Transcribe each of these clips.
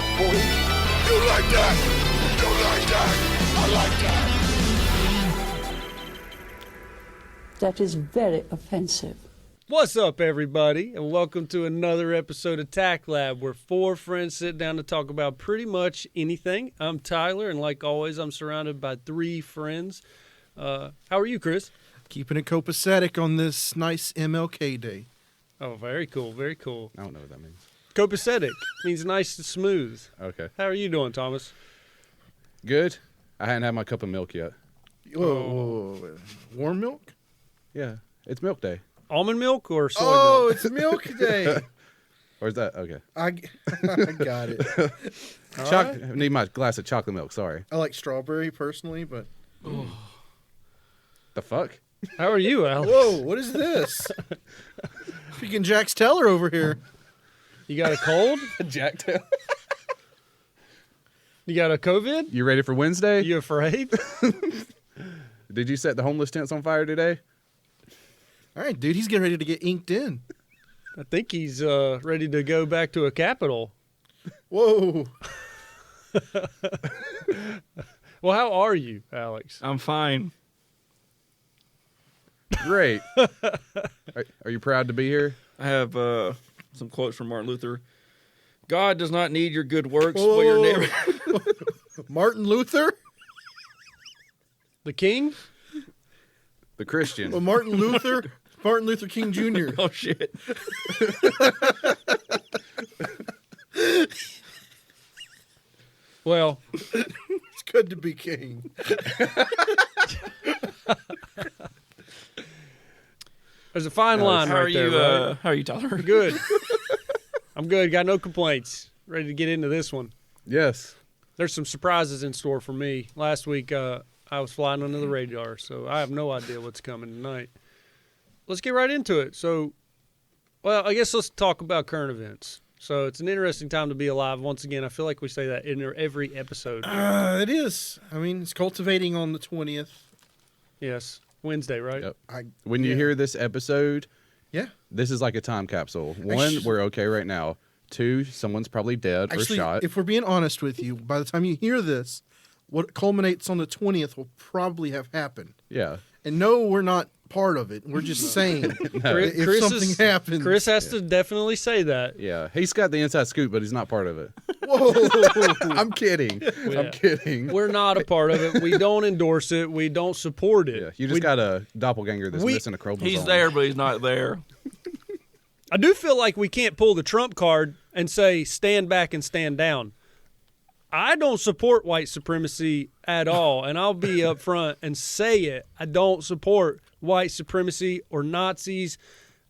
fuck, boy. You like that? You like that? I like that. That is very offensive. What's up, everybody, and welcome to another episode of TACT Lab, where four friends sit down to talk about pretty much anything. I'm Tyler, and like always, I'm surrounded by three friends. How are you, Chris? Keeping it copacetic on this nice MLK day. Oh, very cool, very cool. I don't know what that means. Copacetic means nice and smooth. Okay. How are you doing, Thomas? Good. I hadn't had my cup of milk yet. Whoa. Warm milk? Yeah. It's milk day. Almond milk or soy Oh, milk? it's milk day. Or is that? Okay. I got it. I need my glass of chocolate milk. Sorry. I like strawberry personally, but... The fuck? How are you, Alex? Whoa, what is this? Freaking Jax Teller over here. You got a cold? Jack Tail. You got a COVID? You ready for Wednesday? You afraid? Did you set the homeless tents on fire today? All right, dude, he's getting ready to get inked in. I think he's ready to go back to a capital. Whoa. Well, how are you, Alex? I'm fine. Great. Are you proud to be here? I have some quotes from Martin Luther. God does not need your good works, Whoa. but your neighbor. Martin Luther? The king? The Christian. Well, Martin Luther King Jr. Oh, shit. Well, It's good to be king. there's a fine line How right are you? there, right? How are you, Tyler? Good. I'm good. Got no complaints. Ready to get into this one. Yes. There's some surprises in store for me. Last week, I was flying under the radar, so I have no idea what's coming tonight. Let's get right into it. So, well, I guess let's talk about current events. So it's an interesting time to be alive. Once again, I feel like we say that in every episode. It is. I mean, it's cultivating on the 20th. Yes. Wednesday, right? Yep. When you hear this episode, Yeah. this is like a time capsule. One, Actually- we're okay right now. Two, someone's probably dead or Actually, shot. if we're being honest with you, by the time you hear this, what culminates on the 20th will probably have happened. Yeah. And no, we're not part of it. We're just saying if Chris something happens. Chris has to definitely say that. Yeah. He's got the inside scoop, but he's not part of it. Whoa. I'm kidding. Yeah. I'm kidding. We're not a part of it. We don't endorse it. We don't support it. Yeah, you just got a doppelganger that's missing a chromosome. He's there, but he's not there. I do feel like we can't pull the Trump card and say stand back and stand down. I don't support white supremacy at all, and I'll be up front and say it. I don't support white supremacy or Nazis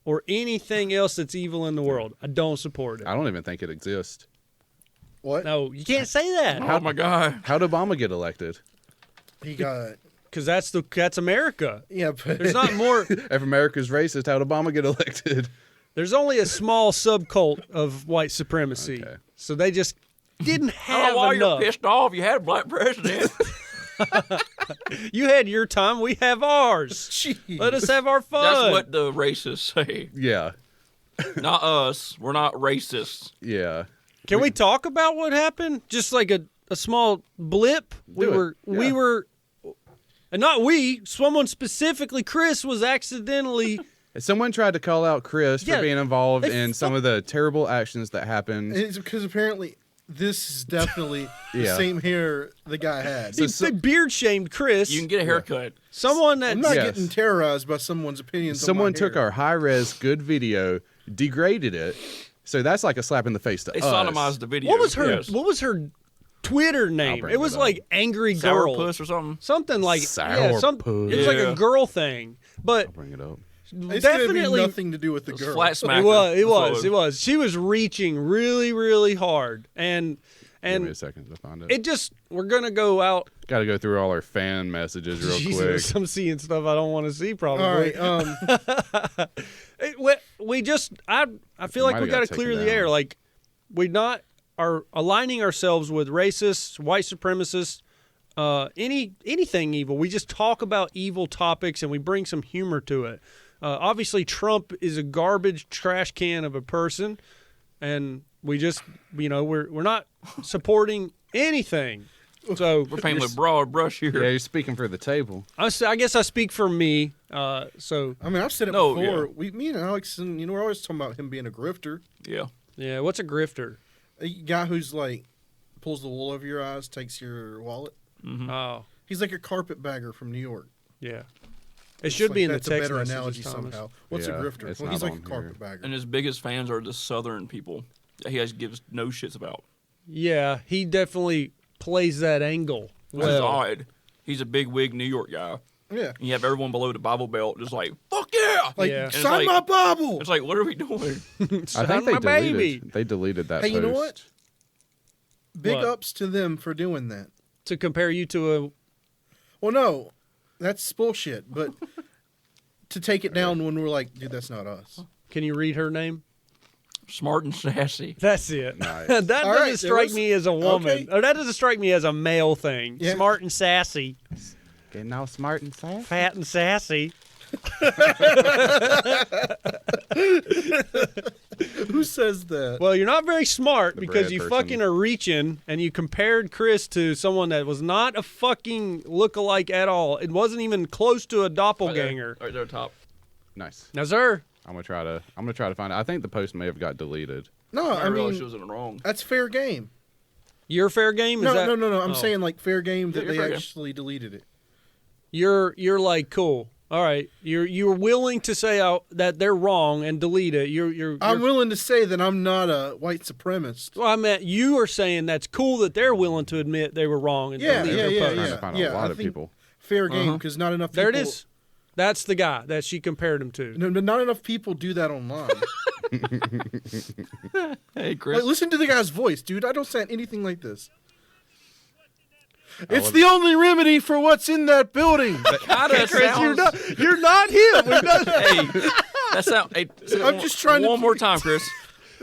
or anything else that's evil in the world. I don't support it. I don't even think it exists. What? No, you can't say that Oh, my God. How'd Obama get elected? He got... because that's America. Yeah, but... There's not more. If America's racist, how'd Obama get elected? There's only a small subcult of white supremacy, Okay. so they just didn't have Why enough. you're pissed off? You had a black president. You had your time, we have ours. Jeez. Let us have our fun. That's what the racists say. Yeah. Not us. We're not racists. Yeah. Can we talk about what happened? Just like a small blip. We Do it. were, and not we. Someone specifically, Chris was accidentally. Someone tried to call out Chris Yeah, for being involved they in some of the terrible actions that happened. It's because apparently this is definitely the Yeah. same hair the guy had. He beard shamed Chris. You can get a haircut. Someone that I'm not Yes. getting terrorized by someone's opinions. Someone on my took hair. our high-res good video, degraded it, so that's like a slap in the face to They us. sodomized the video. What was her? Yes. What was her Twitter name? bring It was it up. like Angry Girl, Sourpuss or something? something like Sourpuss. It was like Yeah. a girl thing, but I'll bring it up. It's gonna be definitely nothing to do with the girl. Flat smacker. It was. It That's what was. It was. She was reaching really, really hard, and Give me a second to find it. it just. We're gonna go out. Got to go through all our fan messages real Jesus, I'm seeing stuff I don't want to see. Probably. All right. we just. I feel like might we have got to got clear taken the air. down. Like we not are aligning ourselves with racists, white supremacists, anything evil. We just talk about evil topics and we bring some humor to it. Obviously, Trump is a garbage trash can of a person, and We just, we're not supporting anything. So We're painting with broad brush here. Yeah, you're speaking for the table. I guess I speak for me. So I mean, I've said it No, before. yeah. Me and Alex, and we're always talking about him being a grifter. Yeah. yeah, what's a grifter? A guy who's like pulls the wool over your eyes, takes your wallet. Oh, He's like a carpetbagger from New York. yeah. It should be in the that's text a better messages, analogy Thomas. somehow. What's a Yeah, grifter? it's Well, he's not like a on here. carpetbagger. And his biggest fans are the Southern people that he gives no shits about. Yeah, he definitely plays that angle. Which is odd. He's a big wig New York guy. Yeah. And you have everyone below the Bible Belt just like, fuck yeah! Like, Yeah. And it's sign like- my Bible. It's like, what are we doing? I think Sign they my baby. deleted that Hey, you know post. what? Big What? ups to them for doing that. To compare you to a Well, no, that's bullshit. But to take it down when we're like, dude, that's not us. Can you read her name? Smart and sassy. That's it. Nice. that All doesn't right, strike there was- me as a woman. okay. Or that doesn't strike me as a male thing. Yeah. Smart and sassy. Getting all smart and sassy. Fat and sassy. Who says that? Well, you're not very smart The because bread you person. fucking are reaching and you compared Chris to someone that was not a fucking lookalike at all. It wasn't even close to a doppelganger. Right there, top. Nice. Now, sir, I'm gonna try to find it. I think the post may have got deleted. No, I I realized she mean, was in the wrong. that's fair game. your fair game? Is No, that, no. I'm oh. saying like fair game that you're they fair game. actually deleted it. You're like, cool. All right. You're willing to say that they're wrong and delete it. I'm willing to say that I'm not a white supremacist. Well, I meant you are saying that's cool that they're willing to admit they were wrong and Yeah, delete yeah, their yeah, post. Trying yeah. to find a lot I of think people. Fair game because not enough people. There it is. That's the guy that she compared him to. No, but not enough people do that online. Hey, Chris. Like, listen to the guy's voice, dude. I don't sound anything like this. It's would- the only remedy for what's in that building. Kinda Chris, sounds- you're not him. We've done Hey, that sound. Hey, say I'm it just trying to- one more time, Chris.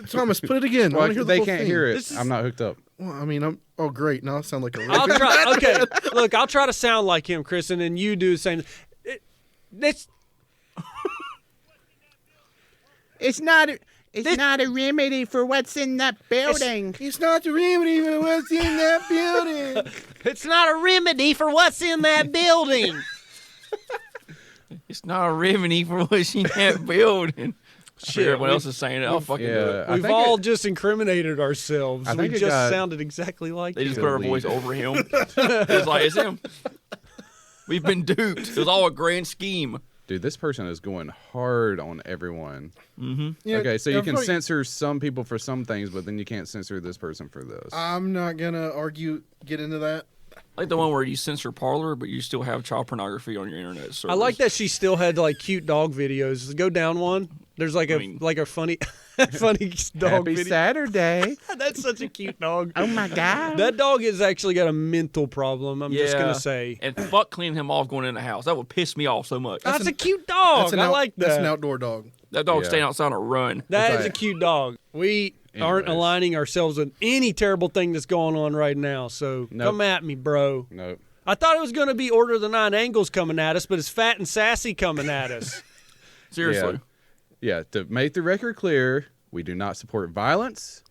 Thomas, put it again. I Well, wanna hear the they whole can't thing. hear it. This is- I'm not hooked up. Well, I mean, I'm. Oh, great. Now I sound like a. I'll try. Okay, look, I'll try to sound like him, Chris, and then you do the same. It's It's not a remedy for what's in that building. It's not the remedy for what's in that building. it's not a remedy for what's in that building. It's not a remedy for what's in that building. Shit, Everyone else is saying it. I'll fucking do Yeah, it. I We've think all it- just incriminated ourselves. I We think it just got- sounded exactly like They him. just put our voice over him. It's like, it's him. We've been duped. It was all a grand scheme. Dude, this person is going hard on everyone. Yeah, Okay, so you can everybody- censor some people for some things, but then you can't censor this person for this. I'm not gonna get into that. Like the one where you censor Parlor, but you still have child pornography on your internet servers. I like that she still had like cute dog videos. Go down one. There's like I mean- a funny funny dog Happy video. Saturday. That's such a cute dog. Oh my God. That dog has actually got a mental problem. I'm just gonna say. And fuck cleaning him off going in the house. That would piss me off so much. That's a cute dog. I like that. That's an outdoor dog. That dog Yeah. staying outside on a run. That That's is a right. cute dog. We aren't Anyways. aligning ourselves with any terrible thing that's going on right now. So Nope. come at me, bro. Nope. I thought it was going to be Order of the Nine Angles coming at us, but it's Fat and Sassy coming at us. Seriously. Yeah, to make the record clear, we do not support violence.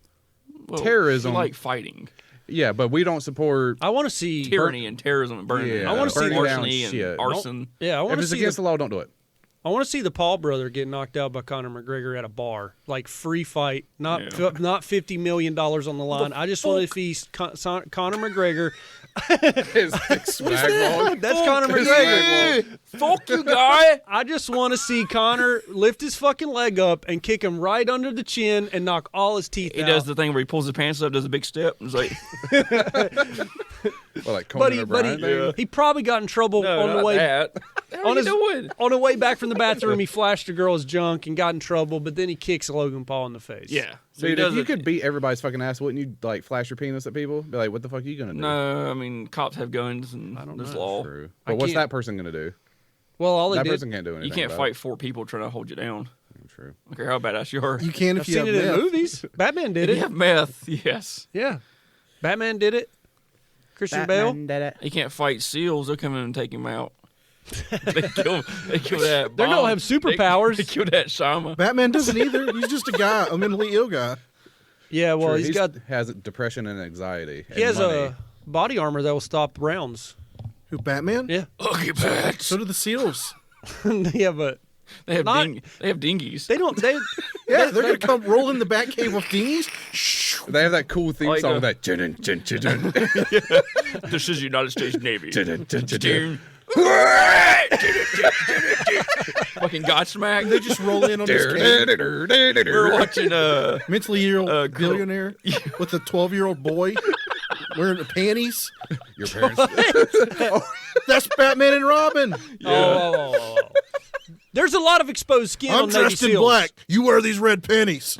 Well, Terrorism. we like fighting. Yeah, but we don't support. I want to see Tyranny and terrorism and burning. Yeah, I wanna see burning down larceny and shit. arson. Yeah, I If want to it's see. against the law, don't do it. I want to see the Paul brother get knocked out by Conor McGregor at a bar, like free fight, not Yeah. not $50 million on the line. I just want to see Conor McGregor. His big swag ball. That's Conor McGregor. Fuck you, guy. I just want to see Conor lift his fucking leg up and kick him right under the chin and knock all his teeth He out. does the thing where he pulls his pants up, does a big step, and it's like, Well, like but Conan O'Brien thing. he probably got in trouble no, on the not way that. on his doing? on the way back from the bathroom. He flashed a girl's junk and got in trouble, but then he kicks Logan Paul in the face. Yeah. So he Dude, does if you it- could beat everybody's fucking ass, wouldn't you like flash your penis at people? Be like, what the fuck are you gonna do? No, I mean, cops have guns and don't there's know. law. True. I But what's can't- that person gonna do? Well, all they That did. person can't do anything. You can't about fight 4 people trying to hold you down. it. True. I don't care how badass you are. You can if I've you seen have it in meth. movies. Batman did If it. you have meth, yes. Yeah, Batman did it. Christian Bale. Batman did it. He can't fight seals. They'll come in and take him out. They kill that. They don't bomb. have superpowers. They kill that Shama. Batman doesn't either. He's just a guy, a mentally ill guy. Yeah, well, True, he's got has depression and anxiety. he has a body armor that will stop rounds. Who, Batman? Yeah, Ugly bats. So do the SEALs. yeah, but They have Not- they have dinghies. they don't. They Yeah, they're going to come roll in the Batcave with dinghies. They have that cool theme Like song a- that. Dun, dun, dun, dun, This is the United States Navy. dun, dun, dun, dun, dun. Fucking Godsmack. They just roll in on this cave. We're watching Mentally ill girl. billionaire with a 12-year-old boy wearing panties. Your parents. That's Batman and Robin. oh. There's a lot of exposed skin I'm on Navy dressed in SEALs. black. You wear these red panties.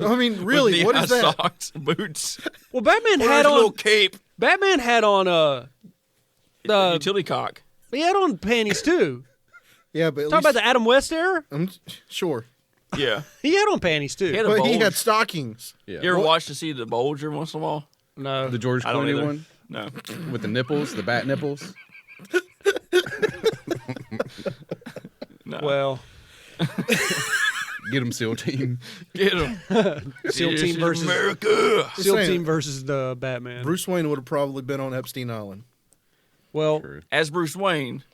I mean, really, what is that? Socks, boots, Well, Batman or had his little on cape, Batman had on utility cock. he had on panties too. Yeah, but at Talk least, about the Adam West era. I'm sure. Yeah. He had on panties too. He had a But bulge. he had stockings. Yeah. You ever watch to see the bulge every once in a while? No, The George I don't Clooney either. one No. with the nipples, the bat nipples. No. well, Get him, SEAL team. Get him. SEAL This team is versus America. SEAL saying. team versus the Batman. Bruce Wayne would have probably been on Epstein Island. Well, True. As Bruce Wayne,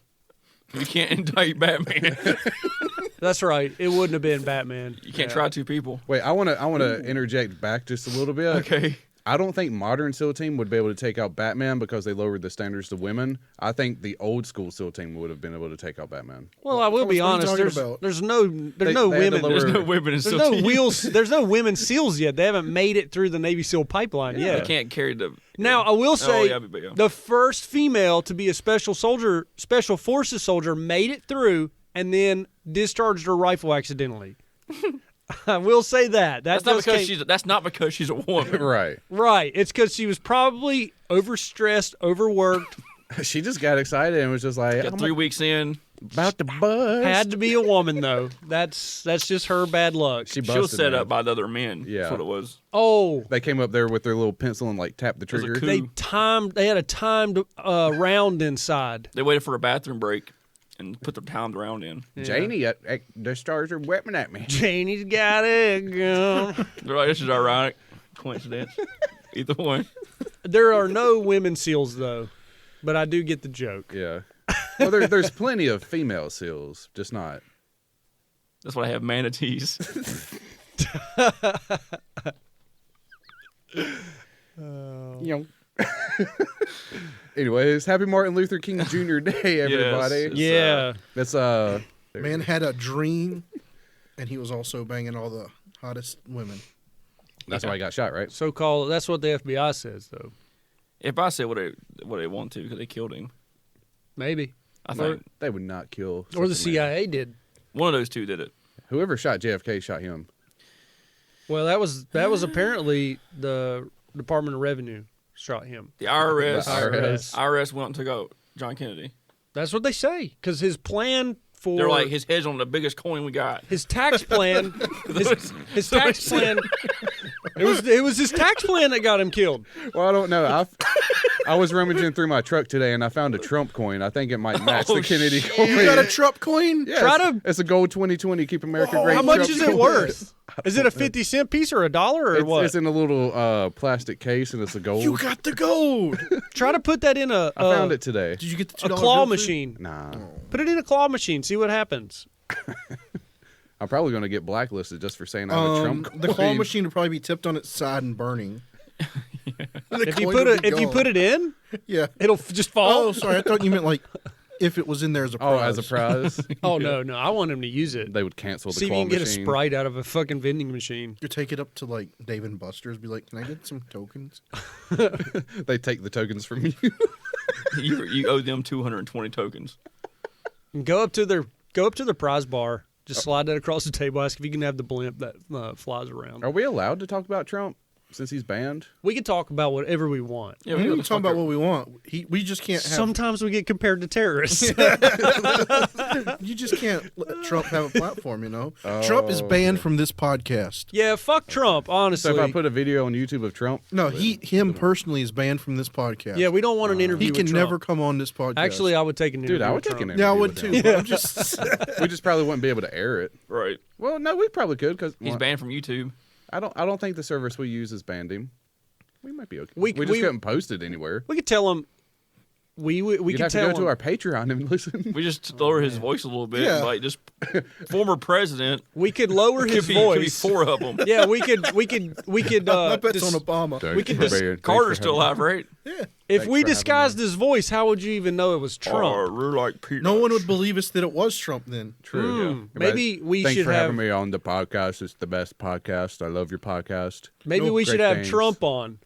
you can't indict Batman. that's right. It wouldn't have been Batman. You can't try two people. Wait, I want to interject back just a little bit. Okay. I don't think modern SEAL team would be able to take out Batman because they lowered the standards to women. I think the old school SEAL team would have been able to take out Batman. Well, I will be What are you honest. talking about? There's no They- no they had to women. lower- There's no women in There's SEAL no team. wheels. There's no women SEALs yet. They haven't made it through the Navy SEAL pipeline They yet. can't carry the. Now, I will say yeah, but yeah. the first female to be a special forces soldier made it through and then discharged her rifle accidentally. I will say that. That's not because she's a woman. Right. right. It's because she was probably overstressed, overworked, She just got excited and was just like, Got I'm 3 weeks in. about to buzz. had to be a woman though. That's just her bad luck. She She was busted set man. up by the other men. Yeah. That's what it was. Oh, They came up there with their little pencil and like tapped the was a trigger. coup. they had a timed round inside. They waited for a bathroom break and put the timed round in. Janie discharged her weapon at me. Janie's got it. girl. They're like, this is ironic. Coincidence. Either way. There are no women SEALs though, but I do get the joke. Yeah. Well, there's plenty of female SEALs, just not. That's why I have manatees. Anyways, happy Martin Luther King Jr. Day, everybody. It's, Yeah. That's Man had a dream, and he was also banging all the hottest women. that's why he got shot, right? So-called. That's what the FBI says though. If I said what they want to, because they killed him. Maybe. I think They would not kill. Or the such a man. CIA did. one of those two did it. Whoever shot JFK shot him. Well, that was apparently the Department of Revenue shot him. The IRS. The IRS. IRS went and took out John Kennedy. That's what they say. Because his plan for They're like, his head's on the biggest coin we got. his tax plan, his tax plan. It was his tax plan that got him killed. Well, I don't know. I was rummaging through my truck today and I found a Trump coin. I think it might match the Kennedy coin. You got a Trump coin? Yeah, Try it's- to- It's a gold 2020. Keep America great. How much Trump is it coin. worth? Is it a 50-cent piece or $1 or what? It's in a little plastic case and it's a gold. You got the gold. Try to put that in I found it today. Did you get the a $2 claw bill, too? machine. Nah, Put it in a claw machine. See what happens. I'm probably going to get blacklisted just for saying I have a Trump coin. The claw machine would probably be tipped on its side and burning. If you put it in, yeah. it'll just fall. Oh, sorry. I thought you meant like if it was in there as a prize. Oh, as a prize, Oh no, I want him to use it. they would cancel the See if you claw can get a machine. Sprite out of a fucking vending machine. You take it up to like Dave and Buster's, be like, "Can I get some tokens?" They take the tokens from you. You owe them 220 tokens. And go up to their prize bar. Just slide that across the table. Ask if you can have the blimp that flies around. Are we allowed to talk about Trump since he's banned? We can talk about whatever we want. Yeah, We we can talk about what we want. We just can't have. Sometimes we get compared to terrorists. You just can't let Trump have a platform. You know, Trump is banned from this podcast. Yeah, fuck Trump. Honestly, So if I put a video on YouTube of Trump, No, him personally is banned from this podcast. yeah, we don't want an interview. he with can Trump. never come on this podcast. Actually, I would take an interview. dude, I would with take Trump. an yeah, I interview would with too. him. But I'm just We just probably wouldn't be able to air it. Right. Well, no, we probably could because He's banned from YouTube. I don't think the service we use is banned him. We might be okay. We just couldn't post it anywhere. We could tell him. We You'd could have to tell go to him. our Patreon and listen. We just lower his voice a little bit. Yeah. Like just former president. We could lower his Could be voice. 4 of them. Yeah, we could. I bet it's on Obama. Thanks we could for just- being- thanks Carter's for still having alive, right? Yeah. if Thanks we for having disguised me. his voice, how would you even know it was Trump? We're like Peter. No one would believe us that it was Trump then. True. Maybe we Thanks should for have. having me on the podcast. It's the best podcast. I love your podcast. Maybe No, we should great have things. Trump on.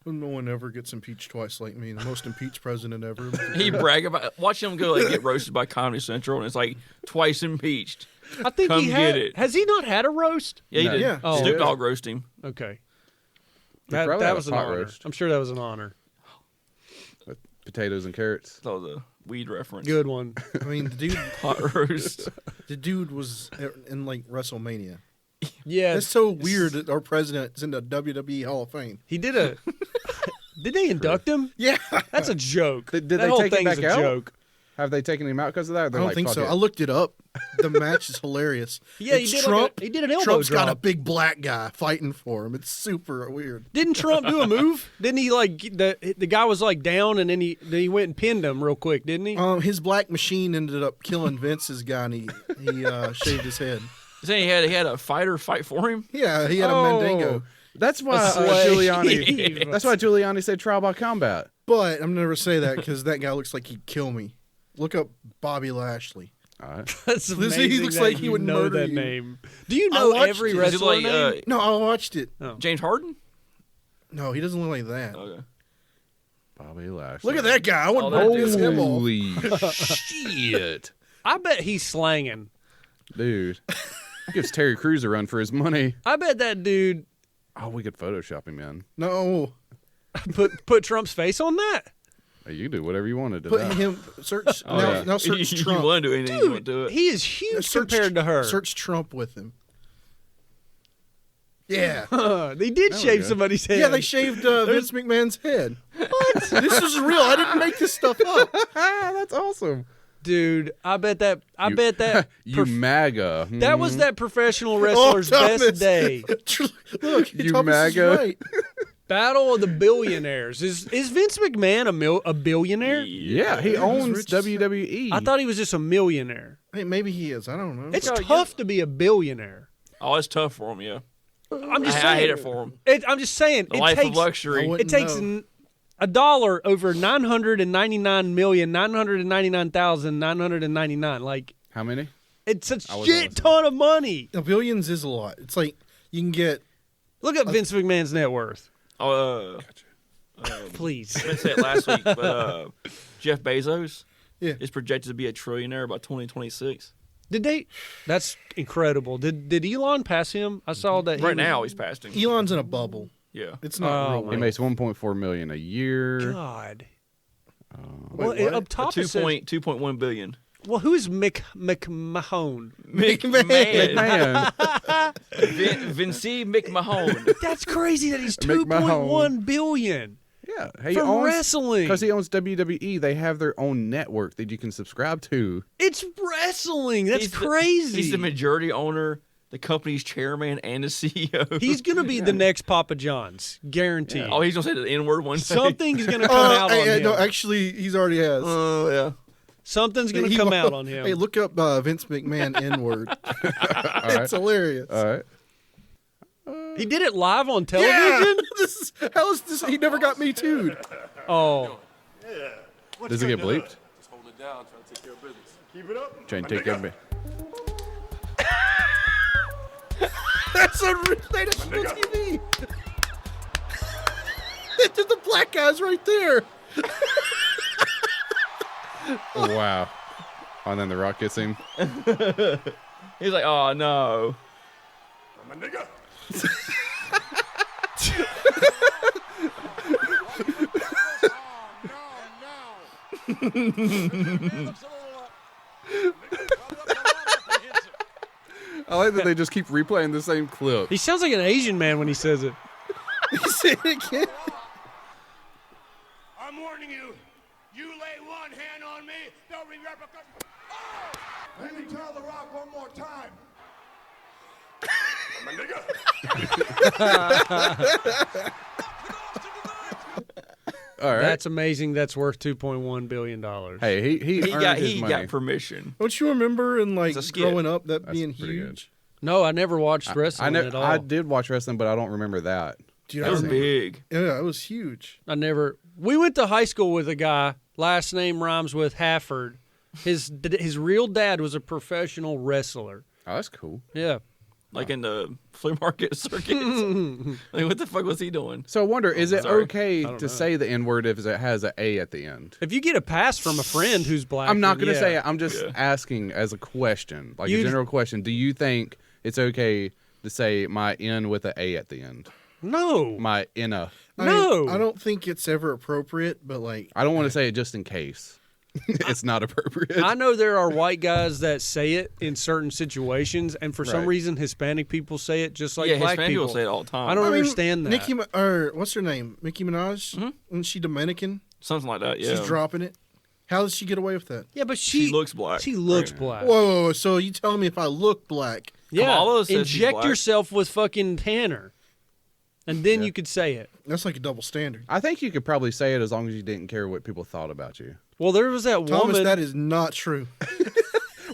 No one ever gets impeached twice like me. The most impeached president ever. He brag about. Watch him go like get roasted by Comedy Central, and it's like twice impeached. I think Come he had. get it. Has he not had a roast? Yeah, he No. did. Yeah. Oh. Snoop Dogg roast him. Okay. probably That had was a an pot honor. roast. I'm sure that was an honor. With potatoes and carrots. That was a weed reference. Good one. I mean, Pot roast. the dude was in like WrestleMania. Yeah. It's so weird that our president is in the WWE Hall of Fame. He did a. Did they induct him? Yeah. That's a joke. Did that they whole take him thing is back a out? joke. Have they taken him out because of that? I don't think so. I looked it up. The match is hilarious. Yeah, It's he did Trump. he did an elbow Trump's drop. got a big black guy fighting for him. It's super weird. Didn't Trump do a move? Didn't he like the guy was like down and then he went and pinned him real quick, didn't he? His black machine ended up killing Vince's guy, and he shaved his head. Saying he had a fighter fight for him. Yeah, he had a Mandingo. That's why slave. Giuliani. That's why Giuliani said trial by combat. But I'm never say that because that guy looks like he'd kill me. Look up Bobby Lashley. All right. That's He amazing. looks that like he you would know murder that you. name. Do you I know watched every it. Is it wrestler like name? No, I watched it. James Harden? No, he doesn't look like that. Okay. Bobby Lashley. Look at that guy. I wouldn't Oh, diss him off. Holy shit. I bet he's slanging. Dude. Gives Terry Crews a run for his money. I bet that dude Oh, we could Photoshop him in. No, put Trump's face on that. Hey, you can do whatever you wanted to put that. him. Search Oh, now. yeah. Now search You Trump. want to do anything, you want to do it. He is huge Search- compared to her. Search Trump with him. Yeah. They did There we shave go. somebody's head. Yeah, they shaved Vince McMahon's head. What? This is real. I didn't make this stuff up. That's awesome. Dude, I bet that. You MAGA. That was that professional Oh, wrestler's Thomas. best day. Look, You Thomas is MAGA. right. Battle of the billionaires. Is Vince McMahon a billionaire? Yeah, he he's owns rich as WWE. I thought he was just a millionaire. Hey, maybe he is. I don't know. It's Yeah, tough to be a billionaire. Oh, it's tough for him, yeah. I'm just I saying. hate it for him. I'm just saying. The it life takes, of luxury. I It wouldn't takes know. $1 over 999,999,999. Like How many? it's a I was shit ton of money. Now, billions is a lot. It's like you can get. Look up Vince McMahon's net worth, Oh, please. I meant to say it last week, but Jeff Bezos Yeah. is projected to be a trillionaire by 2026. Did they? That's incredible. Did Elon pass him? I saw that. Right now, he's past him. Elon's in a bubble. Yeah. It's not Oh, real. He man. makes 1.4 million a year. God. Wait, Well, what? up top it says, 2.1 billion. well, who's McMahon? McMahon. Man, Vinci McMahon. That's crazy that he's McMahon. 2.1 billion yeah, he for owns wrestling. because he owns WWE. They have their own network that you can subscribe to. It's wrestling. That's He's the- crazy. He's the majority owner, the company's chairman, and the CEO. He's gonna be the next Papa John's, guaranteed. Oh, he's going to say the N-word one day. Something's gonna come out on him. No, actually, he's already has. Oh, yeah. Something's gonna He come wa- out on him. Hey, look up Vince McMahon N-word. It's hilarious. All right. He did it live on Yeah, television. how is this? He never got me too. Oh, Does it get bleeped? Just hold it down, trying to take care of business. Keep it up. Trying to take care of me. That's on national TV. That's the black guy's right there. Oh, wow. Oh, and then the Rock gets him. He's like, oh, no. I'm a nigga. I like that they just keep replaying the same clip. he sounds like an Asian man when he says it. Say it again. I'm warning you. You lay one hand on me, there'll be repercussions. Oh! Let me tell The Rock one more time. All right. That's amazing. That's worth $2.1 billion. Hey, he earned his he money. got permission. Don't you remember in like It's a skit. growing up that That's being pretty good. huge? No, I never watched wrestling at all. I did watch wrestling, but I don't remember that. Dude, That was big. Yeah, it was huge. I never. We went to high school with a guy. Last name rhymes with Hafford. His real dad was a professional wrestler. Oh, that's cool. Yeah. Like in the flea market circuits. Like, what the fuck was he doing? So I wonder, is it sorry. okay don't to know. say the N word if it has an A at the end? If you get a pass from a friend who's black, I'm not then going to yeah. say it. I'm just asking as a question, like a You- general question. Do you think it's okay to say my N with an A at the end? No. My N-a. No. I don't think it's ever appropriate, but like, I don't want to say it just in case. It's not appropriate. I know there are white guys that say it in certain situations, and for some Right. reason, Hispanic people say it just like yeah, black Hispanic people. people say it all the time. I don't I mean, understand that. Nicki, or what's her name? Nicki Minaj? Isn't she Dominican? Something like that, yeah. She's dropping it. How does she get away with that? Yeah, but She looks black. She looks Right. black. Whoa, so you telling me if I look black? Yeah, Kamala says she's inject black. yourself with fucking tanner, and then you could say it. That's like a double standard. I think you could probably say it as long as you didn't care what people thought about you. Well, there was that Thomas, woman. that is not true.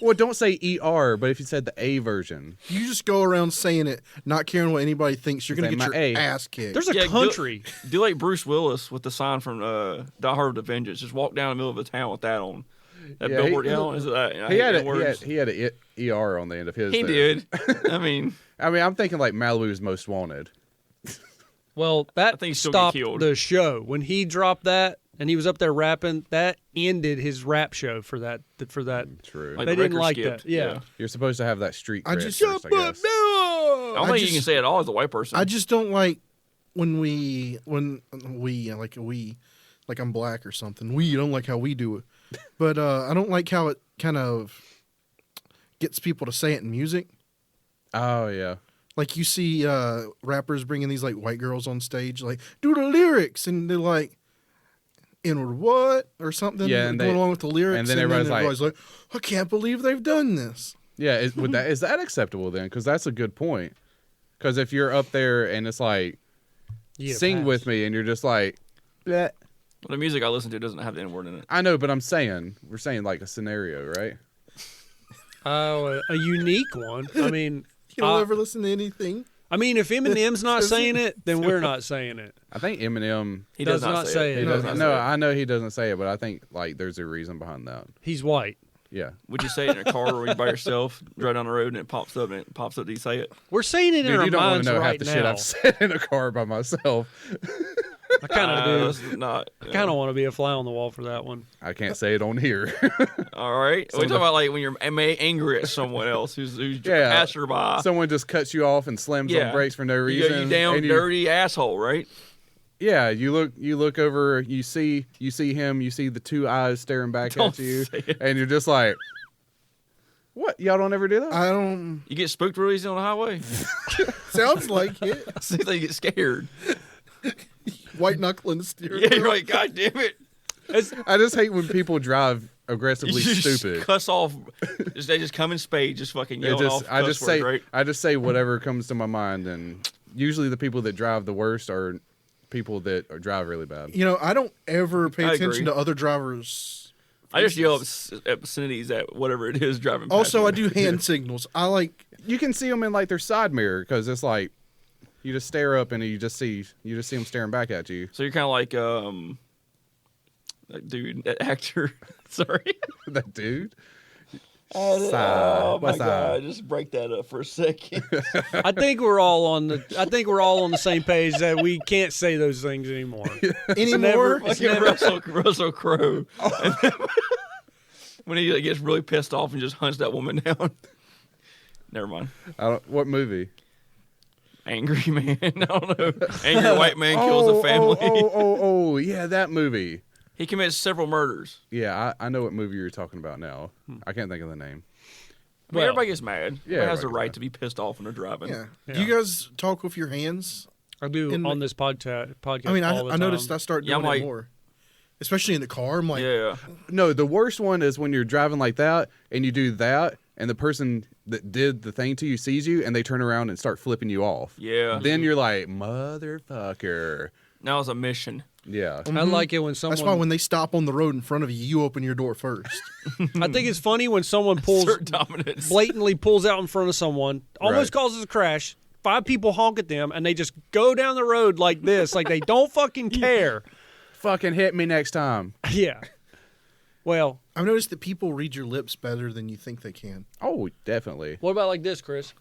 Well, don't say ER, but if you said the A version. You just go around saying it, not caring what anybody thinks. You're going to Say get my your A. ass kicked. There's a Yeah, country. Do like Bruce Willis with the sign from Die Hard with the Vengeance. Just walk down the middle of the town with that on. That Yeah, billboard he- down. Is it that? I He hate had, that words. he had a ER on the end of his. He there. did. I mean, I'm thinking like Malibu's Most Wanted. Well, that think he's still get stopped killed. the show when he dropped that, and he was up there rapping. That ended his rap show for that. True. like They the didn't record like skipped. that. Yeah. You're supposed to have that street I cred just- first, I guess. I don't think you can say it all as a white person. I just don't like when like I'm black or something. We don't like how we do it. But I don't like how it kind of gets people to say it in music. Oh yeah. Like you see rappers bringing these like white girls on stage, like do the lyrics, and they're like, "Inward what?" or something. Yeah, and going along with the lyrics, and then everybody's like, "I can't believe they've done this." Yeah, is that acceptable then? Because that's a good point. Because if you're up there and it's like, You get a sing pass. with me, and you're just like, bleh. The music I listen to doesn't have the N word in it. I know, but we're saying like a scenario, right? Oh, a unique one. I mean, You don't ever listen to anything. if Eminem's not saying it, then we're not saying it. I think Eminem. He Does does, not say it. it. He No, doesn't. No, I know he doesn't say it, but I think like there's a reason behind that. He's white. Yeah. Would you say it in a car or when you're by yourself, drive down the road and it pops up? Do you say it? We're saying it in Dude, our you don't want minds to know half right the now. shit I've said in a car by myself. I kind of do. That's not. I kind of want to be a fly on the wall for that one. I can't say it on here. All right. We're talking about like when you're angry at someone else who's Yeah. passerby. Someone just cuts you off and slams on brakes for no You reason. go, you damn and dirty asshole, right? Yeah, you look over, you see him, you see the two eyes staring back Don't at you, say it. and you're just like, "What? Y'all don't ever do that?" I don't. You get spooked real easy on the highway. Sounds like it. Seems like you get scared. White knuckling the steering Yeah, wheel. you're like, God damn it. I just hate when people drive aggressively You just stupid. cuss off. They just come in spades, just fucking yelling off. I just cuss words, say right? I just say whatever comes to my mind, and usually the people that drive the worst are people that drive really bad. You know, I don't ever pay I attention agree. to other drivers. I just yell obscenities at whatever it is driving past Also, me. I do hand signals. I like. You can see them in like their side mirror because it's like you just stare up and you just see them staring back at you. So you're kind of like, that dude, that actor. Sorry. That dude. Oh my What's god! up? Just break that up for a second. I think we're all on the same page that we can't say those things anymore. Anymore? Like Russell Crowe. When he like, gets really pissed off and just hunts that woman down. Never mind. What movie? Angry man. I don't know. Angry white man kills a family. Oh, yeah, that movie. He commits several murders. Yeah, I know what movie you're talking about now. I can't think of the name. I mean, everybody gets mad. Yeah, Everybody has the everybody right gets to be pissed off when they're driving. Yeah. Yeah. Do you guys talk with your hands? I do In- on this podcast. I mean, all the I noticed I time. start Yeah, doing I'm like- it more. Especially in the car. I'm like, Yeah. No, the worst one is when you're driving like that and you do that and the person that did the thing to you sees you, and they turn around and start flipping you off. Yeah. Then you're like, motherfucker. Now it's a mission. Yeah. I like it when someone. That's why when they stop on the road in front of you, you open your door first. I think it's funny when someone pulls Assert dominance. blatantly pulls out in front of someone, almost Right. causes a crash. 5 people honk at them, and they just go down the road like this, like they don't fucking care. Fucking hit me next time. Yeah. Well, I've noticed that people read your lips better than you think they can. Oh, definitely. what about like this, Chris?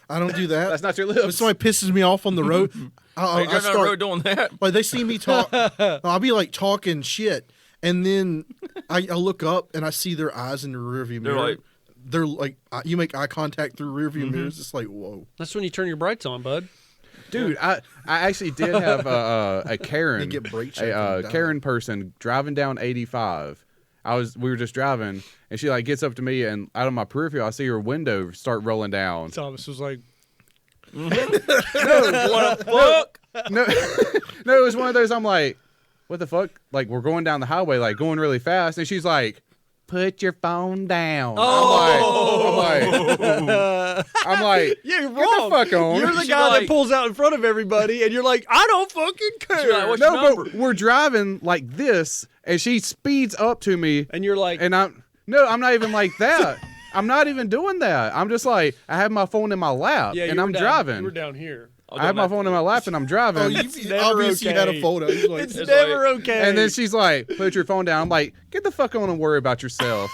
I don't do that. That's not your If lips. somebody pisses me off on the road, Are you I driving down the road start doing that? like they see me talk. I'll be like talking shit, and then I look up and I see their eyes in the rearview mirror. They're like you make eye contact through rearview mirrors. It's like whoa. That's when you turn your brights on, bud. Dude, I actually did have a Karen, They get brake checked a and die. Karen person driving down 85. We were just driving, and she like gets up to me, and out of my peripheral, I see her window start rolling down. Thomas was like, What the fuck? No, no, it was one of those. I'm like, what the fuck? Like we're going down the highway, like going really fast, and she's like, put your phone down. I'm like, yeah, you're get wrong. the fuck on. You're the She's guy that like- pulls out in front of everybody, and you're like, I don't fucking care. She's like, what's No, your number? but we're driving like this, and she speeds up to me, and you're like, and I'm not even like that. I'm not even doing that. I'm just like, I have my phone in my lap, yeah, and you were I'm down- driving. You were down here. I have my phone in my lap, and I'm driving. Oh, It's you never obviously had a okay. photo. He's like, It's It's never like- okay. and then she's like, put your phone down. I'm like, get the fuck on and worry about yourself.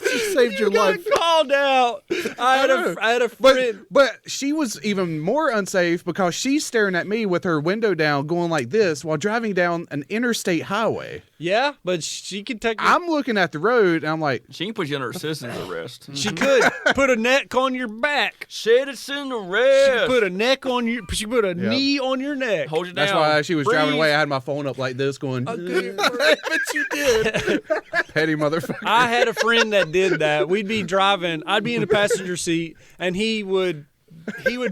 she saved your got life. called out. I had a But friend. but she was even more unsafe because she's staring at me with her window down, going like this while driving down an interstate highway. Yeah, but she could technically. I'm looking at the road, and I'm like, She can put you under citizen's arrest. She could put a neck on your back. Citizen She arrest. could put a neck on you. She could put a knee on your neck. Hold you down. that's why she was driving Freeze. away. I had my phone up like this, going, I bet you did. petty motherfucker. I had a friend that did that. We'd be driving. I'd be in the passenger seat, and he would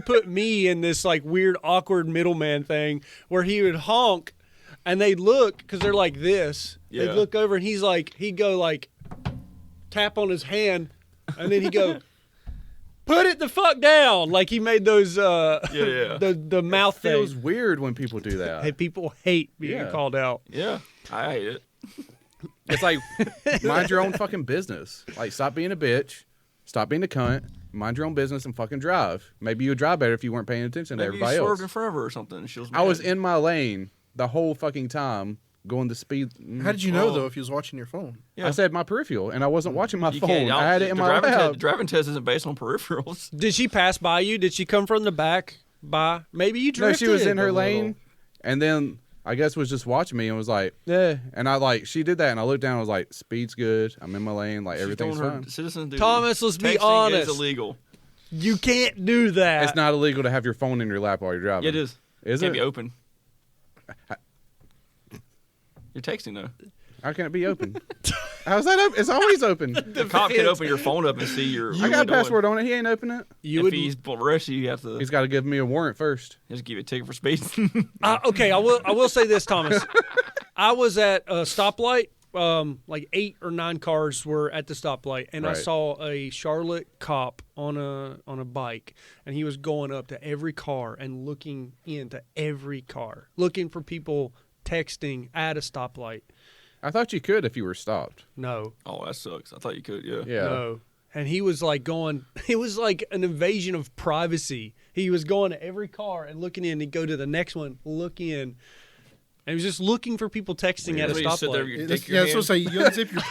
put me in this like weird, awkward middleman thing where he would honk, and they'd look because they're like this. Yeah. They'd look over, and he'd go like tap on his hand, and then he'd go, "Put it the fuck down!" Like he made those Yeah. the mouth Feels thing. weird when people do that. Hey, people hate being Yeah. called out. Yeah. I hate it. It's like, mind your own fucking business. Like, stop being a bitch. Stop being a cunt. Mind your own business and fucking drive. Maybe you would drive better if you weren't paying attention to Maybe you everybody swerved else. in front of her or something. She was I was mad. in my lane the whole fucking time, going the speed. How did you know though if he was watching your phone? Yeah. I said my peripheral, and I wasn't watching my You phone. can't- I had it in the my driving lap. The driving test isn't based on peripherals. Did she pass by you? Did she come from the back by? Maybe you No, drifted. she was in a her little. lane, and then I guess was just watching me and was like, "Yeah." And I like she did that, and I looked down. and was like, "Speed's good. I'm in my lane. Like everything's She's doing fine." her citizen duty. Thomas, let's be Texting honest. is illegal. You can't do that. It's not illegal to have your phone in your lap while you're driving. Yeah, it is. Is Can't it? be open. You're texting though. How can it be open? How's that open? It's always open. The cop can open your phone up and see your. I got a password on it. He ain't open it. You If would. he's arrest you, you have to. He's got to give me a warrant first. Just give you a ticket for speed. Okay, I will say this, Thomas. I was at a stoplight. Like 8 or 9 cars were at the stoplight, and I Right. saw a Charlotte cop on a bike, and he was going up to every car and looking into every car, looking for people texting at a stoplight. I thought you could if you were stopped. No, Oh, that sucks. I thought you could. Yeah. Yeah. no. And he was like going, it was like an invasion of privacy. He was going to every car and looking in. He'd go to the next one, look in. And he was just looking for people texting at a So you sit there, stoplight. you That's, take yeah, your that's hand. what I say. You unzip your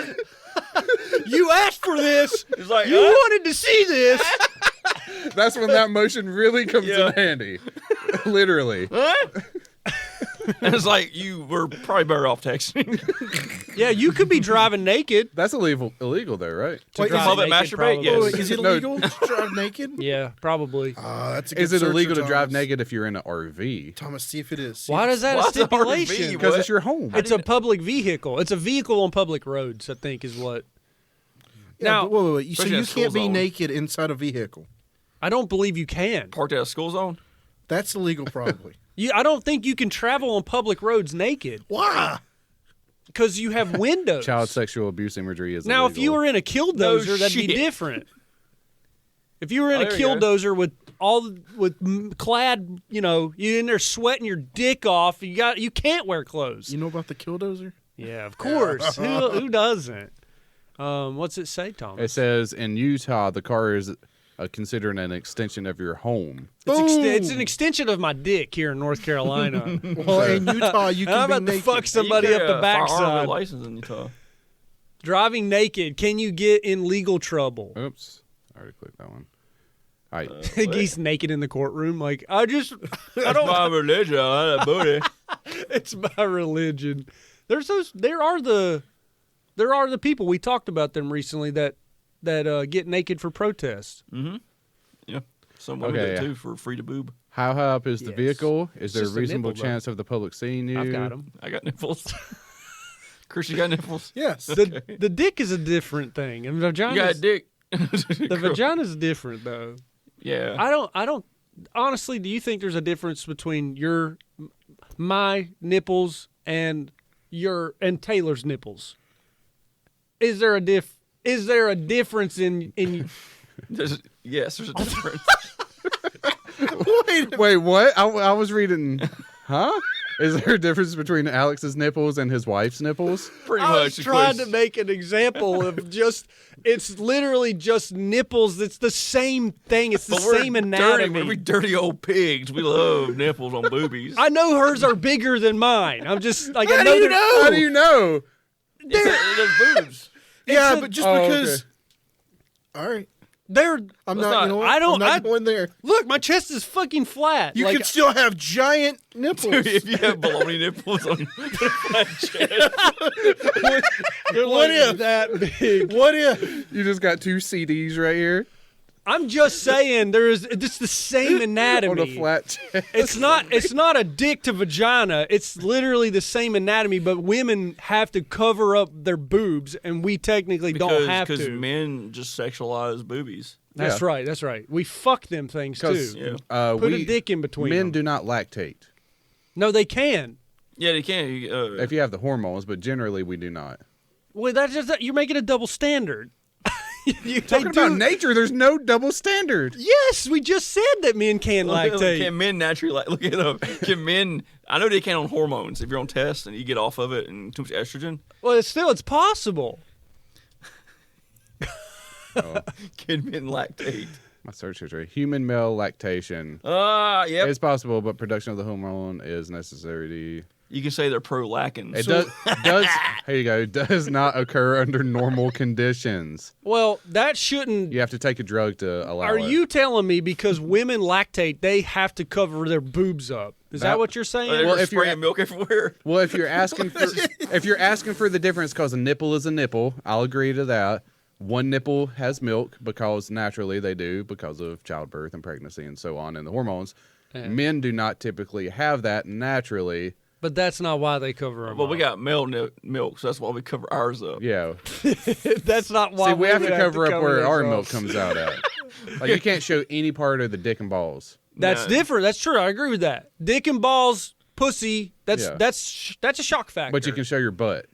pants. You asked for this. It's like, You wanted to see this. That's when that motion really comes Yeah. in handy. Literally. And it's like you were probably better off texting. Yeah, you could be driving naked. That's illegal though, right? To Wait, drive public naked, masturbate? probably. Yes. Wait, is it No. illegal to drive naked? Yeah, probably. That's a good Is it search illegal for to drive Thomas. naked if you're in an RV? Thomas, see if it is. See Why if does that a What's a stipulation? RV? Because What? it's your home. It's a public vehicle. It's a vehicle on public roads, I think, is what. Yeah, Now, but wait. So Especially you in a school can't be zone. naked inside a vehicle. I don't believe you can. Parked at a school zone. That's illegal, probably. I don't think you can travel on public roads naked. Why? because you have windows. Child sexual abuse imagery is Now, if illegal. you were in a killdozer, that'd be shit. different. If you were in a there you go. killdozer with clad, you in there sweating your dick off, you can't wear clothes. You know about the killdozer? Yeah, of course. Who doesn't? What's it say, Thomas? It says in Utah, the car is considered an extension of your home. It's an extension of my dick here in North Carolina. Well, in Utah, you I'm can about be to naked. fuck somebody You up carry the a firearm with backside. license in Utah. Driving naked, can you get in legal trouble? Oops. I already clicked that one. All right. He's naked in the courtroom. Like, I That's my religion. I had a booty. it's my religion. There are the people, we talked about them recently, that get naked for protests. Yeah. Some women Okay, do yeah. too for free to boob. How high up is the Yes. vehicle? Is there a just a reasonable nipple, though. chance of the public seeing you? I've got them. I got nipples. Chris, you got nipples? Yes. The dick is a different thing, and You got a vagina's dick. the vagina's different though. Yeah. I don't honestly. Do you think there's a difference between my nipples and Taylor's nipples? Is there a difference in? Yes, there's a difference. Wait, what? I was reading. Huh? Is there a difference between Alex's nipples and his wife's nipples? Pretty I much. was trying Chris. to make an example of it's literally just nipples. It's the same thing. It's the But we're same dirty, anatomy. we're dirty old pigs. We love nipples on boobies. I know hers are bigger than mine. I'm just like, I How know do you they're- know? How do you know? There's boobs. Yeah, a- but just Oh, because. All right. They're I'm Let's not. not- You know what? I don't- I'm not I- going there. look. My chest is fucking flat. You like, could still have giant nipples. If you have baloney nipples on they're what like if? that big? What if? You just got 2 CDs right here I'm just saying it's the same anatomy. on a flat chest. It's not a dick to vagina. It's literally the same anatomy, but women have to cover up their boobs, and we technically don't have because to. men just sexualize boobies. That's Yeah. right. That's right. We fuck them things too. 'Cause, Yeah. Put a dick in between Men them. do not lactate No, they can. Yeah, they can. if you have the hormones, but generally we do not. Well, you're making a double standard. Talking about nature, there's no double standard. Yes, we just said that men can lactate. Can men naturally look it up? Can men? I know they can on hormones. If you're on tests and you get off of it and too much estrogen, Well, it's possible. can men lactate? My search history: human male lactation Yep. is possible, but production of the hormone is necessary. You can say they're pro-lacking. It does. Here you go. Does not occur under normal conditions. Well, that shouldn't. You have to take a drug to allow Are it. you telling me because women lactate, they have to cover their boobs up? Is that what you're saying? They're Well, just if you're- spraying milk everywhere. Well, if you're asking for the difference, because a nipple is a nipple, I'll agree to that. One nipple has milk because naturally they do because of childbirth and pregnancy and so on and the hormones. Yeah. Men do not typically have that naturally. But that's not why they cover them. Well, we got male milk, so that's why we cover ours up. Yeah. That's not why. See, we have to women cover up where theirs our up. milk comes out at. Like you can't show any part of the dick and balls. That's No. different. That's true. I agree with that. Dick and balls, pussy. That's Yeah. that's a shock factor. But you can show your butt.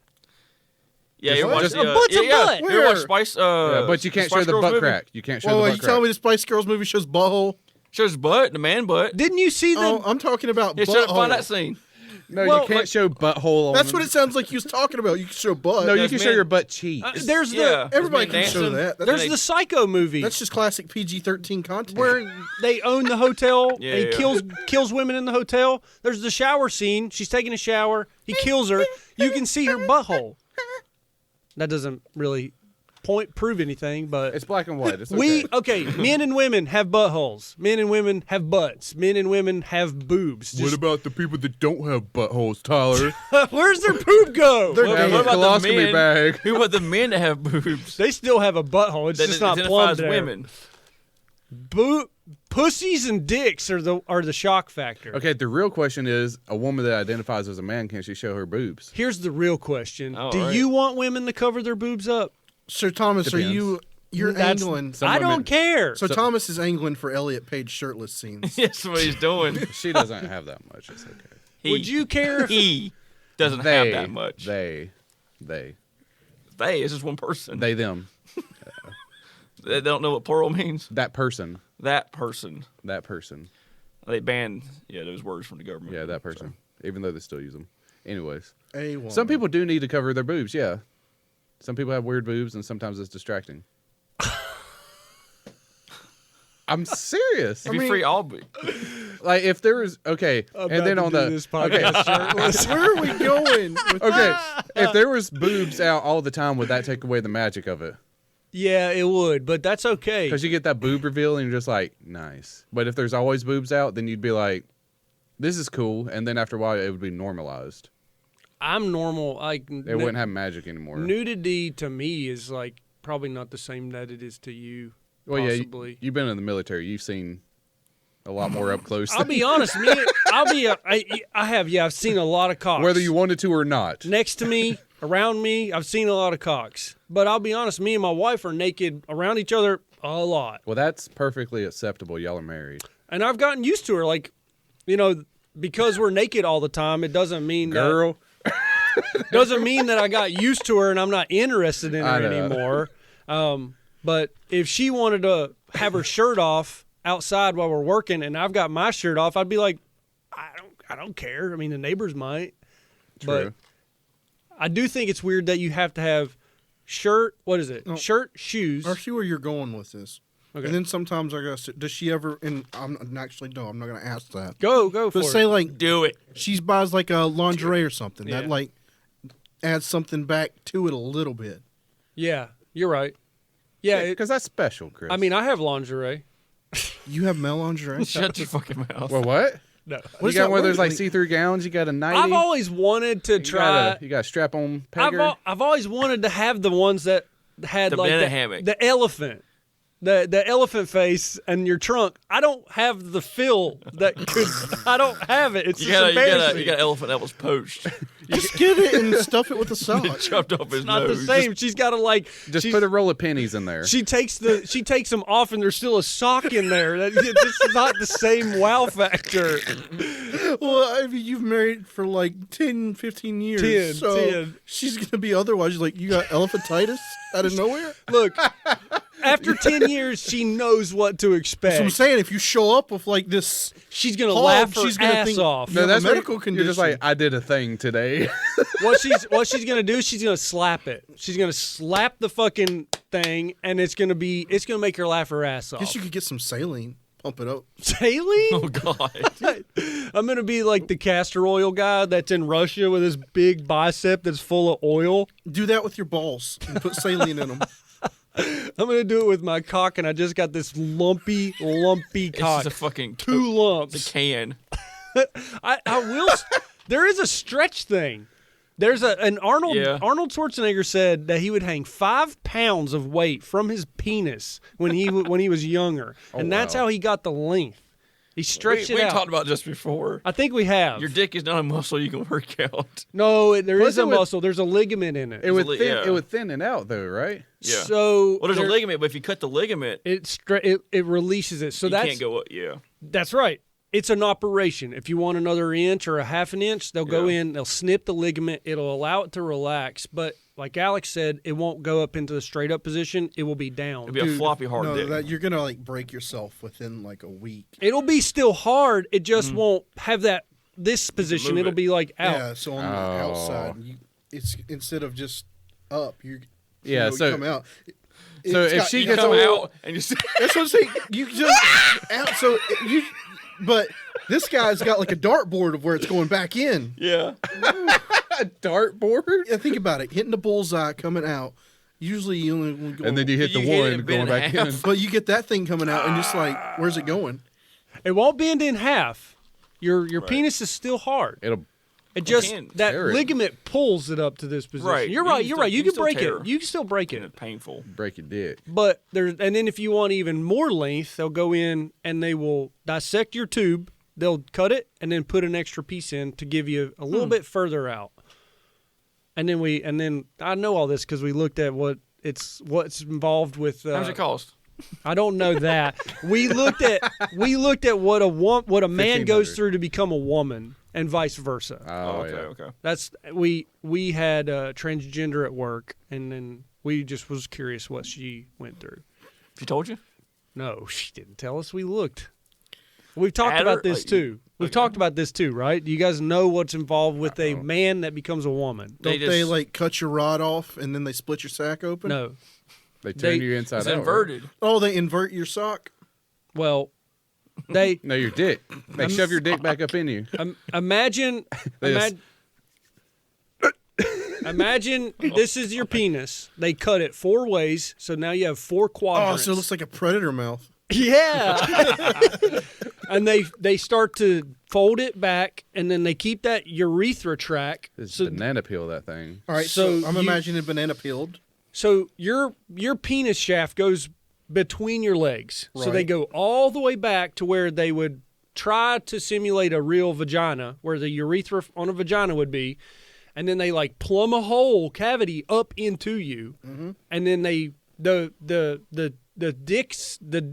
Yeah, you watch Just- the, a butt's a butt. You ever watch Where? Spice? Yeah, but you can't show Spice the Girls butt movie? crack. You can't show Well, the are butt you crack. telling me the Spice Girls movie shows butthole? Shows butt, the man butt. Didn't you see the? Oh, I'm talking about Yeah, butthole. find that scene. No, Well, you can't like- show butthole. That's what it sounds like you was talking about. You can show butt. No, you There's can show men- your butt cheeks. there's Yeah. Everybody There's can men show dancing. that. there's they- the Psycho movie That's just classic PG-13 content. where they own the hotel. Yeah, and he yeah. kills women in the hotel. There's the shower scene. She's taking a shower. He kills her. You can see her butthole. That doesn't really prove anything, but It's black and white. It's okay. men and women have buttholes. Men and women have butts. Men and women have boobs. Just- about the people that don't have buttholes, Tyler? where's their poop go? They're Well, gay. what about the Colostomy men? bag. Who about the men that have boobs? They still have a butthole. It's That just not identifies plumbed there. women. Pussies and dicks are the shock factor. Okay, the real question is: a woman that identifies as a man, can she show her boobs? Here's the real question: All do right. you want women to cover their boobs up? Sir Thomas, Depends. you're That's- angling. I women- don't care. So Thomas is angling for Elliot Page shirtless scenes. That's what he's doing. She doesn't have that much. It's okay. He, Would you care if He doesn't They, have that much. They. They. They. It's just one person. They, them. They don't know what plural means. That person. That person. That person. They banned those words from the government. Yeah, that person. Even though they still use them. Anyways. A1. Some people do need to cover their boobs, yeah. Some people have weird boobs, and sometimes it's distracting. I'm serious. If you're free, all be. Like if there was okay, and then on the this podcast shirtless. Where are we going? okay, if there was boobs out all the time, would that take away the magic of it? Yeah, it would, but that's okay. Because you get that boob reveal, and you're just like, nice. But if there's always boobs out, then you'd be like, this is cool, and then after a while, it would be normalized. I'm normal. Like It wouldn't have magic anymore. Nudity to me is like probably not the same that it is to you. Well, possibly. yeah, you've been in the military. You've seen a lot more up close. I'll be honest, I've seen a lot of cocks. Whether you wanted to or not. Next to me, around me, I've seen a lot of cocks. But I'll be honest, me and my wife are naked around each other a lot. Well, that's perfectly acceptable. Y'all are married. And I've gotten used to her. Like, because we're naked all the time, it doesn't mean Girl. doesn't mean that I got used to her and I'm not interested in her anymore. But if she wanted to have her shirt off outside while we're working and I've got my shirt off, I'd be like, I don't care. I mean, the neighbors might. True. But I do think it's weird that you have to have shirt. What is it? No. Shirt, shoes. I see where you're going with this. Okay. And then sometimes I gotta. Does she ever? And I'm actually no. I'm not gonna ask that. Go for But it. say like Do it. she buys like a lingerie or something Yeah. that like adds something back to it a little bit. Yeah, you're right. Yeah, Because that's special, Chris. I mean, I have lingerie. You have male lingerie. Shut your fucking mouth. well, what? No. You got one of those like see-through gowns. You got a nightie. I've always wanted to try. You got a strap-on pegger. I've always wanted to have the ones that had The like banana hammock. the elephant, the elephant face and your trunk. I don't have the feel that could. I don't have it. It's You just got embarrassing. an elephant that was poached. Just get it and stuff it with a sock. Chopped off his not nose. the same. She's got to like. Just she's- put a roll of pennies in there. She takes them off and there's still a sock in there. This is not the same wow factor. Well, I mean, you've married for like 10, 15 years. 10, so 10. she's going to be otherwise. She's like, you got elephantitis out of nowhere? Look, after 10 years, she knows what to expect. So I'm saying, if you show up with like this, She's gonna hog, laugh her she's gonna ass think- off. No, that's what- medical You're just like, condition. I did a thing today. What she's gonna do? She's gonna slap it. She's gonna slap the fucking thing, and it's gonna make her laugh her ass I off. guess you could get some saline, pump it up. Saline? Oh God. I'm gonna be like the castor oil guy that's in Russia with his big bicep that's full of oil. Do that with your balls and put saline in them. I'm gonna do it with my cock, and I just got this lumpy It's cock. just a fucking Two lumps. It's a can. I will. There is a stretch thing. There's an Arnold. Yeah. Arnold Schwarzenegger said that he would hang 5 pounds of weight from his penis when he was younger, and that's wow. how he got the length. He stretched we it out. talked about this before. I think we have. Your dick is not a muscle you can work out. No, there Plus is a it would- muscle. There's a ligament in it. It would Yeah. it would thin it out though, right? Yeah. So Well, there's there- a ligament, but if you cut the ligament, it releases it. So you that's can't go up. Yeah. That's right. It's an operation. If you want another inch or a half an inch, they'll go Yeah. in, they'll snip the ligament, it'll allow it to relax. But like Alex said, it won't go up into the straight up position. It will be down. It'll be a floppy hard No, dick. you're gonna like break yourself within like a week. It'll be still hard. It just won't have this position. move It'll it. be like out. Yeah, so on the outside, it's instead of just up, you Yeah, you so- come out. So It's if got- she you gets come a out and you say, That's what I'm saying. You just out. So you, but this guy's got like a dartboard of where it's going back in. yeah. dartboard, Yeah, think about it. Hitting the bullseye, coming out. Usually you only go, and then you hit You the hit it one and going bend it back half. in. but you get that thing coming out, and just like, where's it going? It won't bend in half. Your penis is still hard. It'll It just can that tear it. ligament pulls it up to this position. Right. You're You right. can You're still- right. You you can can break still it. tear. You can still break And it. it's painful. break your dick. But and then if you want even more length, they'll go in and they will dissect your tube. They'll cut it and then put an extra piece in to give you a little bit further out. And then I know all this because we looked at what's involved with. How much it cost? I don't know that. We looked at what a man goes $1,500. through to become a woman, and vice versa. Oh, okay, yeah. okay. That's we had transgender at work, and then we just was curious what she went through. She told you? No, she didn't tell us. We looked. We've talked At her? about this Like, too. We've talked about this too, right? Do you guys know what's involved with a man that becomes a woman? Don't they like cut your rod off and then they split your sack open? No. They turn you inside It's out. inverted. Oh, they invert your sock. Well, they No, your dick. They shove your dick back up in you. imagine They just- imagine this is your penis. They cut it 4 ways, so now you have 4 Oh, quadrants. so it looks like a predator mouth. Yeah. And they start to fold it back, and then they keep that urethra track. It's So, banana peel that thing. All right, so, So I'm you- imagining banana peeled. so your penis shaft goes between your legs. So they Right. go all the way back to where they would try to simulate a real vagina, where the urethra on a vagina would be, and then they like plumb a hole cavity up into you, and then they the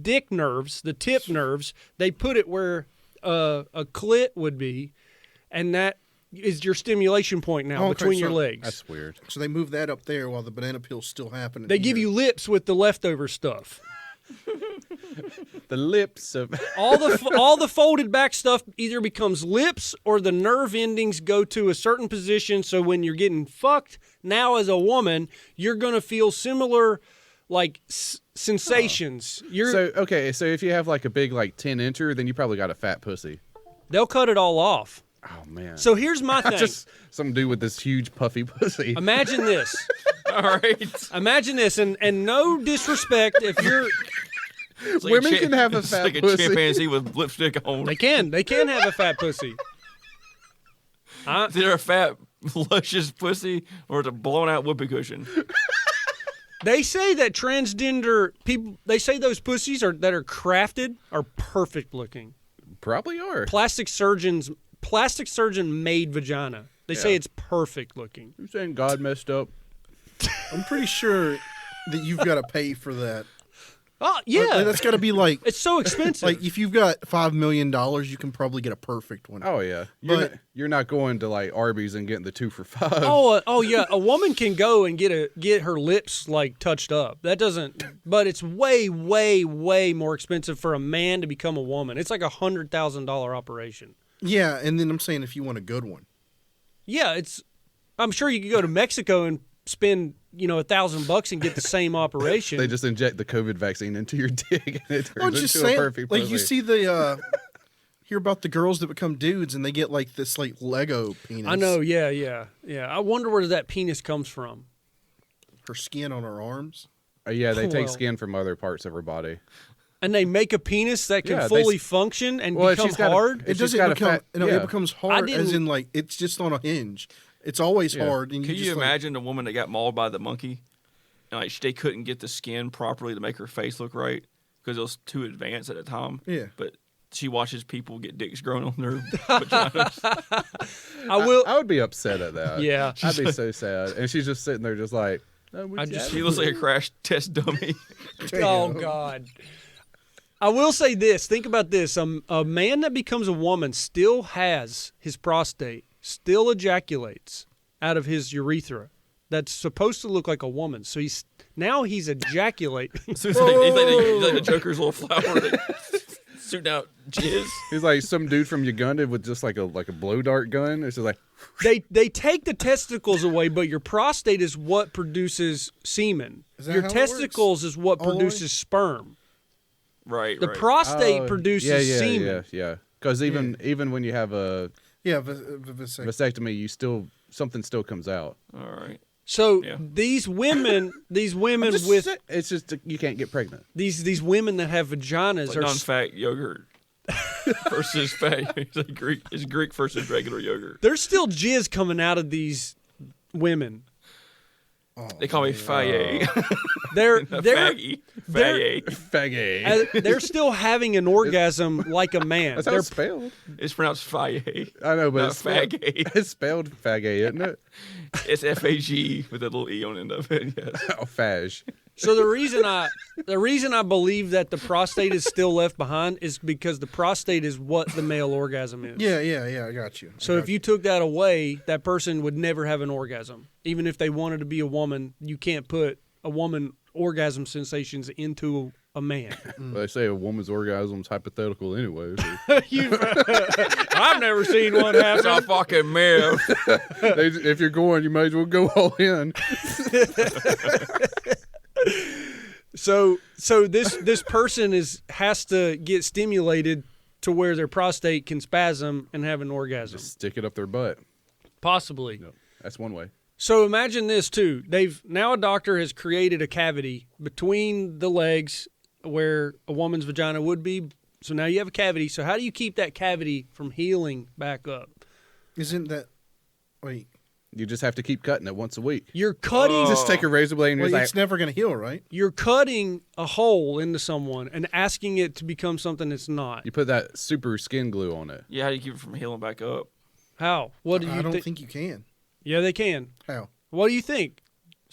dick nerves, the tip nerves, they put it where a clit would be, and that is your stimulation point now Okay, between your so legs. That's weird. So they move that up there while the banana peel's still happening. They give here. you lips with the leftover stuff. The lips of All the folded back stuff either becomes lips or the nerve endings go to a certain position. So when you're getting fucked now as a woman, you're gonna feel similar like sensations. So if you have like a big like 10-incher, then you probably got a fat pussy. They'll cut it all off. Oh man. So here's my thing. just some dude with this huge puffy pussy. Imagine this. All right. Imagine this, and no disrespect if you're. It's like Women can have a it's fat like a pussy. chimpanzee with lipstick on. They can have a fat pussy. Is there a fat, luscious pussy or is it a blown out whoopee cushion? They say that transgender people. They say those pussies that are crafted are perfect looking. Probably are. Plastic surgeon made vagina. They say Yeah. it's perfect looking. You're saying God messed up? I'm pretty sure that you've got to pay for that. Oh yeah, That's got to be like it's so expensive. like if you've got $5 million, you can probably get a perfect one. Oh yeah. But- You're not going to like Arby's and getting the 2 for $5. oh yeah, a woman can go and get her lips like touched up. That doesn't, but it's way more expensive for a man to become a woman. It's like $100,000 operation. Yeah, and then I'm saying if you want a good one. Yeah, I'm sure you could go to Mexico and spend $1,000 and get the same operation. They just inject the COVID vaccine into your dick and it turns I'm just into saying, a perfect like pussy. you see the hear about the girls that become dudes and they get like this like Lego penis. I know, yeah. I wonder where that penis comes from. Her skin on her arms. Yeah, they take Well. skin from other parts of her body. And they make a penis that can Yeah, they fully function and Well, if become she's got a- hard. if It she's doesn't got a become. fat- No, yeah. it becomes hard as didn't- in like it's just on a hinge. It's always Yeah. hard. And Can you just, like- imagine a woman that got mauled by the monkey? And like they couldn't get the skin properly to make her face look right because it was too advanced at the time. Yeah. But she watches people get dicks grown on their vaginas. I will. I would be upset at that. Yeah. I'd be so sad. And she's just sitting there just like, She looks like a crash test dummy. Oh God. I will say this. Think about this. A man that becomes a woman still has his prostate, still ejaculates out of his urethra. That's supposed to look like a woman. So he's ejaculating. So it's like the Joker's little flower shooting out jizz. He's like some dude from Uganda with just like a blow dart gun. It's just like They take the testicles away, but your prostate is what produces semen. Is that Your how it testicles is what All the way? produces sperm. Right, The right. prostate produces semen. Yeah. Because even when you have a Yeah, vasectomy. vasectomy, something still comes out. All right. So Yeah. these women with It's just you can't get pregnant. these women that have vaginas Like are non-fat yogurt versus fat. It's like Greek versus regular yogurt. there's still jizz coming out of these women. They call me faye. They're Faggy. Faye. Faggy. they're still having an orgasm like a man. That's how They're it's spelled. It's pronounced faye. I know, but Not it's spelled, faggy. it's spelled faggy, isn't it? It's F-A-G with a little E on the end of it. Yes. Oh, fag. So the reason I believe that the prostate is still left behind is because the prostate is what the male orgasm is. Yeah, I got you. So if you took that away, that person would never have an orgasm. Even if they wanted to be a woman, you can't put a woman orgasm sensations into a man. They say a woman's orgasm is hypothetical anyway. So. I've never seen one That's a happen. fucking myth. If you're going, you may as well go all in. So this person has to get stimulated to where their prostate can spasm and have an orgasm. Just stick it up their butt. Possibly. No, that's one way. So imagine this too. Now a doctor has created a cavity between the legs where a woman's vagina would be. So now you have a cavity. So how do you keep that cavity from healing back up? Isn't that? Wait. You just have to keep cutting it once a week. You're cutting. Just take a razor blade and Well, you're it's like, never going to heal, right? You're cutting a hole into someone and asking it to become something it's not. you put that super skin glue on it. Yeah, how do you keep it from healing back up? How? What do you I don't think? think you can. Yeah, they can. How? What do you think?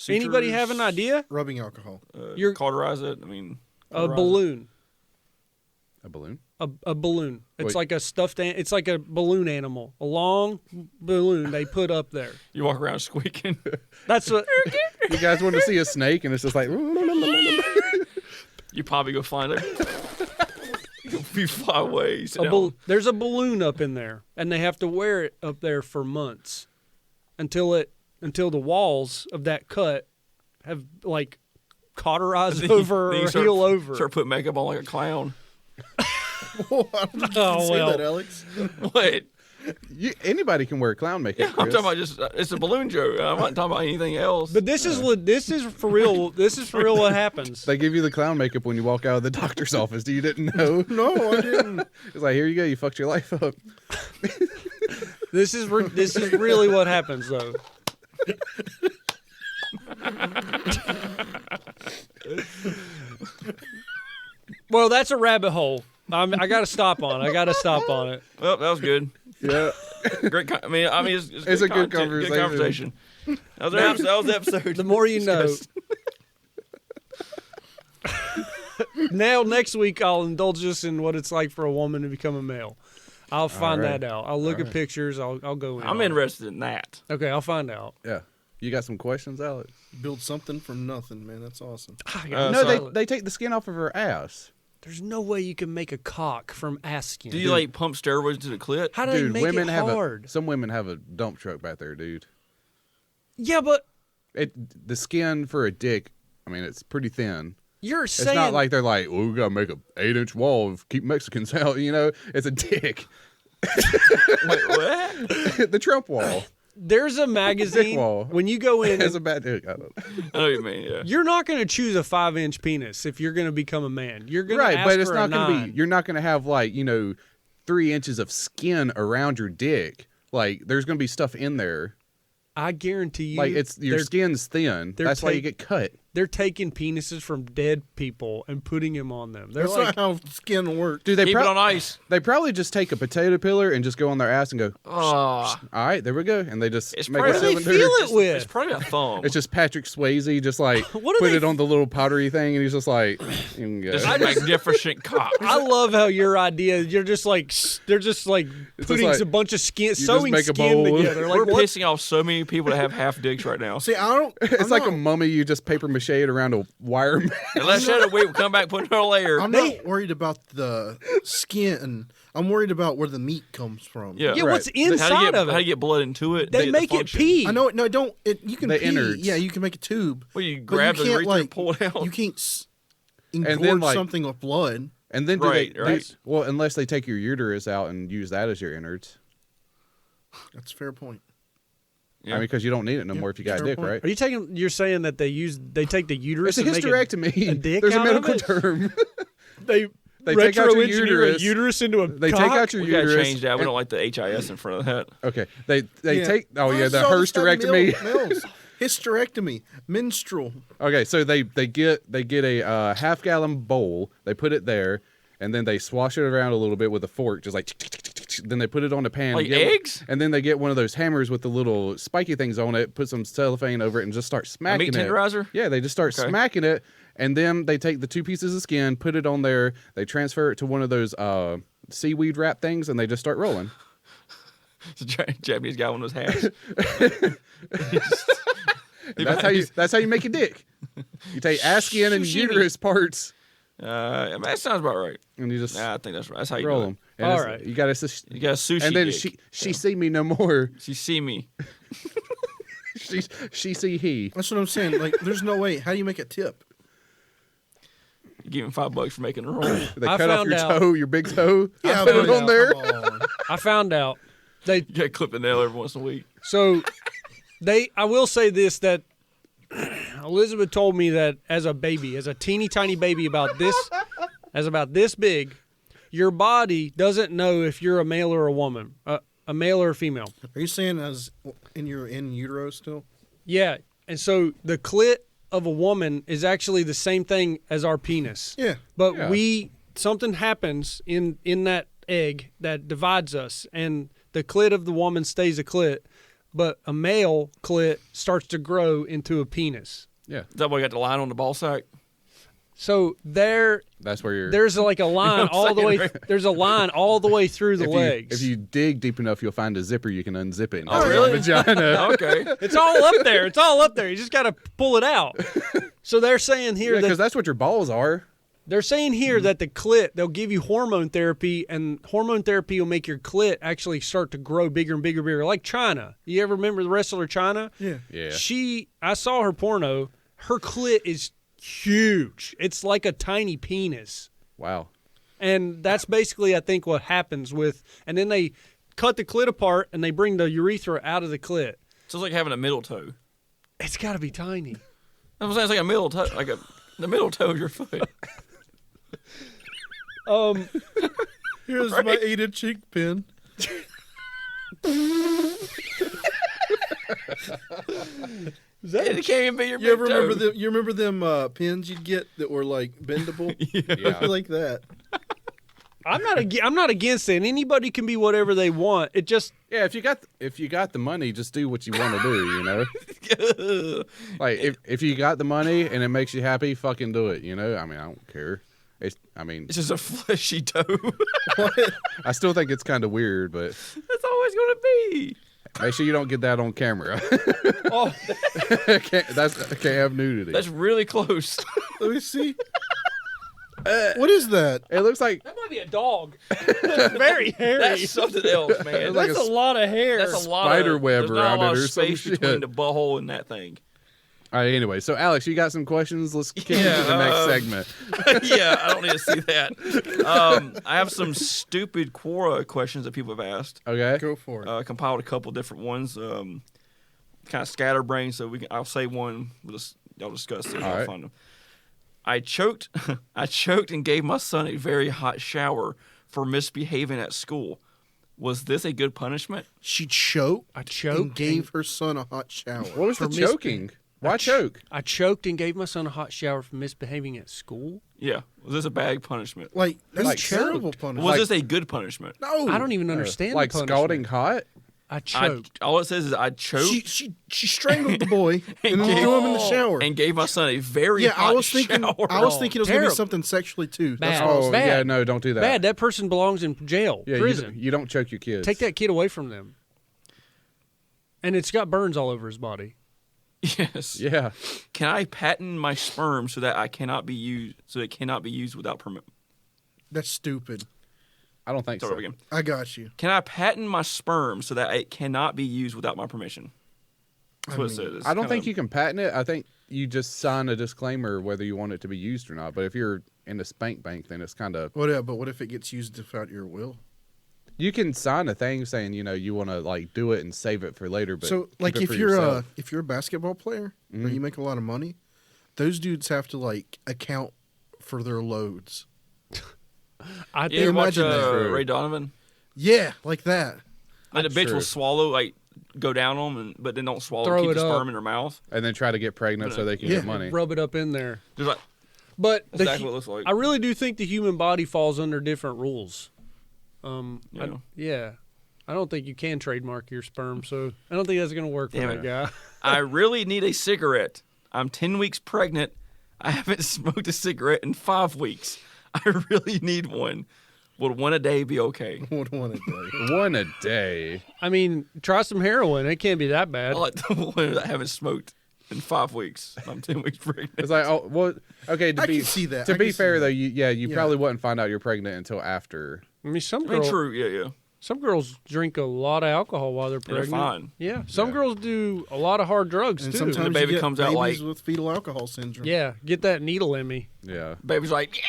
Anybody have an idea? Rubbing alcohol. You're- Cauterize it. I mean, A cauterize it. balloon. A balloon? A balloon. It's Wait. like a stuffed. It's like a balloon animal. A long balloon they put up there. You walk around squeaking. That's what. You guys want to see a snake and it's just like, You probably go find it. You fly away. Sit down. There's a balloon up in there, and they have to wear it up there for months until the walls of that cut have like cauterized Then you- over then or you start- heal over. Start putting makeup on like a clown. Oh Say well. that, Alex. What? anybody can wear clown makeup. I'm Chris. talking about just it's a balloon joke. I'm not talking about anything else. But this is for real. This is for real. What happens? They give you the clown makeup when you walk out of the doctor's office. You didn't know? No, I didn't. It's like, here you go. You fucked your life up. This is really what happens though. Well, that's a rabbit hole. I got to stop on. I got to stop on it. Well, that was good. Yeah. Great. I mean, It's a good content, conversation. That was the episode. The more you know. Now, next week, I'll indulge us in what it's like for a woman to become a male. I'll find right. that out. I'll look at pictures. I'll go in. I'm on it. interested in that. Okay, I'll find out. Yeah. You got some questions, Alex? Build something from nothing, man. That's awesome. No, they take the skin off of her ass. There's no way you can make a cock from ass skin. Do you like pump steroids into the clit? How do they Dude, make women it have hard? some women have a dump truck back there, dude. Yeah, but The skin for a dick, I mean, it's pretty thin. you're It's saying not like they're like, oh, we gotta make a 8-inch wall to keep Mexicans out. You know, it's a dick. Wait, what? The Trump wall. there's a magazine wall. when you go in. It's a bad dick. I don't know. I know what you mean. Yeah. You're not going to choose a 5-inch penis if you're going to become a man. You're going Right, to ask but it's for not a gonna 9. be. You're not gonna have like 3 inches of skin around your dick. Like there's gonna be stuff in there. I guarantee you. Like your they're- skin's thin. they're That's why you take- get cut. They're taking penises from dead people and putting them on them. They're That's like, not how skin works. Dude, Keep it on ice. they probably just take a potato peeler and just go on their ass and go, Oh, all right, there we go, and they just It's make probably- a what do they cylinder. feel it with? it's probably a thumb. It's just Patrick Swayze, just like What do put they it on the little powdery thing, and he's just like, "Here you go." This is a magnificent cock. I love how your idea. You're just like they're just like just putting like- a bunch of skin, just sewing make a skin bowl. together. Like We're what? pissing off so many people that have half dicks right now. See, I don't. It's I'm like not, a mummy. You just paper mache it around a wire. Unless that we come back, put another layer. I'm not worried about the skin. I'm worried about where the meat comes from. Yeah. Yeah, Right. what's How do you inside get, of it? how do you get blood into it? They The make it function. pee. I know. No, don't. You can The pee. innards. Yeah, you can make a tube. Well, you but grab you the can't urethra and pull it out. You can't engorge then, like- something with blood. And then Right, right. well, unless they take your uterus out and use that as your innards. That's a fair point. Yeah. I mean, because you don't need it no more if you got a fair dick, point. right? Are you taking? You're saying that they take the uterus? It's a and make hysterectomy. a dick There's a out of medical it? term. They They take out your retro-engineer a uterus. uterus into a They cock? take out your we gotta uterus. change that. We and- don't like the HIS in front of that. Okay. They Yeah. take. Oh yeah, Where's the all this stuff hysterectomy. Mills? Hysterectomy, menstrual. Okay, so they get a half-gallon bowl. They put it there, and then they swash it around a little bit with a fork, just like then they put it on a pan. Like get- eggs? And then they get one of those hammers with the little spiky things on it, put some cellophane over it, and just start smacking meat it. tenderizer? Yeah, they just start Okay. smacking it, and then they take the 2 pieces of skin, put it on there, they transfer it to one of those seaweed wrap things, and they just start rolling. It's a Japanese guy with those hats. That's how you make a dick. You take ass skin and Sushimi. uterus parts, That sounds about right. and you just Nah, I think that's right. That's how you roll do them. it. All right. You got to. You got a sushi. And then dick. she see me no more. She see me. She see he. That's what I'm saying. Like, there's no way. How do you make a tip? You give him $5 for making a roll. They I cut off found your out- toe, your big toe. Yeah, put it but on there. come on. I found out they You got to clip the nail every once in a week. so I will say this, that Elizabeth told me that as a baby, as a teeny tiny baby about this big, your body doesn't know if you're a male or a woman, a male or a female. Are you saying as in utero still? Yeah, and so the clit of a woman is actually the same thing as our penis. Yeah. But Yeah. something happens in that egg that divides us, and the clit of the woman stays a clit, but a male clit starts to grow into a penis. Yeah, Is that why you got the line on the ball sack? So that's where you're. there's like a line what I'm all the way. saying, There's a line all the way through the if legs. if you dig deep enough, you'll find a zipper. You can unzip it. And Oh, get really? your Vagina. Okay. It's all up there. It's all up there. You just got to pull it out. So they're saying here Yeah, because that that's what your balls are. they're saying here that the clit, they'll give you hormone therapy, and hormone therapy will make your clit actually start to grow bigger and bigger and bigger. Like China. You ever remember the wrestler China? Yeah. Yeah. I saw her porno. Her clit is huge. It's like a tiny penis. Wow. And that's basically, I think, what happens with, and then they cut the clit apart and they bring the urethra out of the clit. So it's like having a middle toe. It's got to be tiny. I'm saying it's like a middle toe, the middle toe of your foot. Here's my 8-inch cheek pin. It can't even be your You ever big remember toe. them? You remember them pins you'd get that were like bendable? Yeah. like that. I'm not against it. Anybody can be whatever they want. It just, Yeah, if you got the money, just do what you want to do, you know? Like if you got the money and it makes you happy, fucking do it, you know? I mean, I don't care. It's just a fleshy toe. I still think it's kind of weird, but That's always going to be. make sure you don't get that on camera. oh, can't have nudity. That's really close. Let me see. What is that? It looks like that might be a dog. It's very hairy. That's something else, man. It's like That's a lot of hair. That's a lot spider of web there's not around a lot it of or some space shit. between the butthole and that thing. all right. Anyway, so Alex, you got some questions? Let's get into the next segment. Yeah, I don't need to see that. I have some stupid Quora questions that people have asked. Okay. Go for it. I compiled a couple different ones, kind of scatterbrained. So I'll say one. Y'all discuss it. All I'll right. find them. I choked and gave my son a very hot shower for misbehaving at school. Was this a good punishment? She choked. I choked and gave her son a hot shower. What was the For choking? Why choke? I choked and gave my son a hot shower for misbehaving at school. Yeah. Was this a bad punishment? Like that's Like terrible choked. punishment. Was this a good punishment? No, I don't even understand. Like the scalding punishment. hot? I choked. All it says is I choked She strangled the boy and then threw him in the shower. and gave my son a very Yeah, hot I was thinking. shower. I was thinking it was gonna be Terrible. something sexually too. That's Bad. all I was Oh Bad. yeah, no, don't do that. Bad. That person belongs in jail, Yeah, prison. you don't choke your kids. Take that kid away from them. And it's got burns all over his body. Yes. Yeah. Can I patent my sperm so that it cannot be used without permit? That's stupid. I don't think Start so. over again. I got you. Can I patent my sperm so that it cannot be used without my permission? That's what it says. I don't think you can patent it. I think you just sign a disclaimer whether you want it to be used or not. But if you're in the spank bank, then it's kind of But what if it gets used without your will? you can sign a thing saying you want to like do it and save it for later. But So, keep like, it if for you're yourself. a basketball player or you make a lot of money, those dudes have to like account for their loads. I You think ever watch imagine that. Ray Donovan? Yeah, like that. And the bitch Sure. will swallow, like, go down on them, but then don't swallow, Throw keep it the up. sperm in her mouth. and then try to get pregnant so they can Yeah. get money. rub it up in there. Just like, But that's exactly what it looks like. I really do think the human body falls under different rules. Yeah. I don't think you can trademark your sperm, so I don't think that's going to work for that guy. I really need a cigarette. I'm 10 weeks pregnant. I haven't smoked a cigarette in 5 weeks. I really need one. Would one a day be okay? One a day. One a day. I mean, try some heroin. It can't be that bad. I like the one that I haven't smoked in 5 weeks. I'm 10 weeks pregnant. It's like, oh, well, okay. To I be can see that. To I be can see fair, that. though, you probably wouldn't find out you're pregnant until after. I mean, True, yeah. some girls drink a lot of alcohol while they're And they're pregnant. fine. Yeah, some girls do a lot of hard drugs And too. sometimes the baby you get comes out babies like- with fetal alcohol syndrome. Yeah, get that needle in me. Yeah. Baby's like, yeah.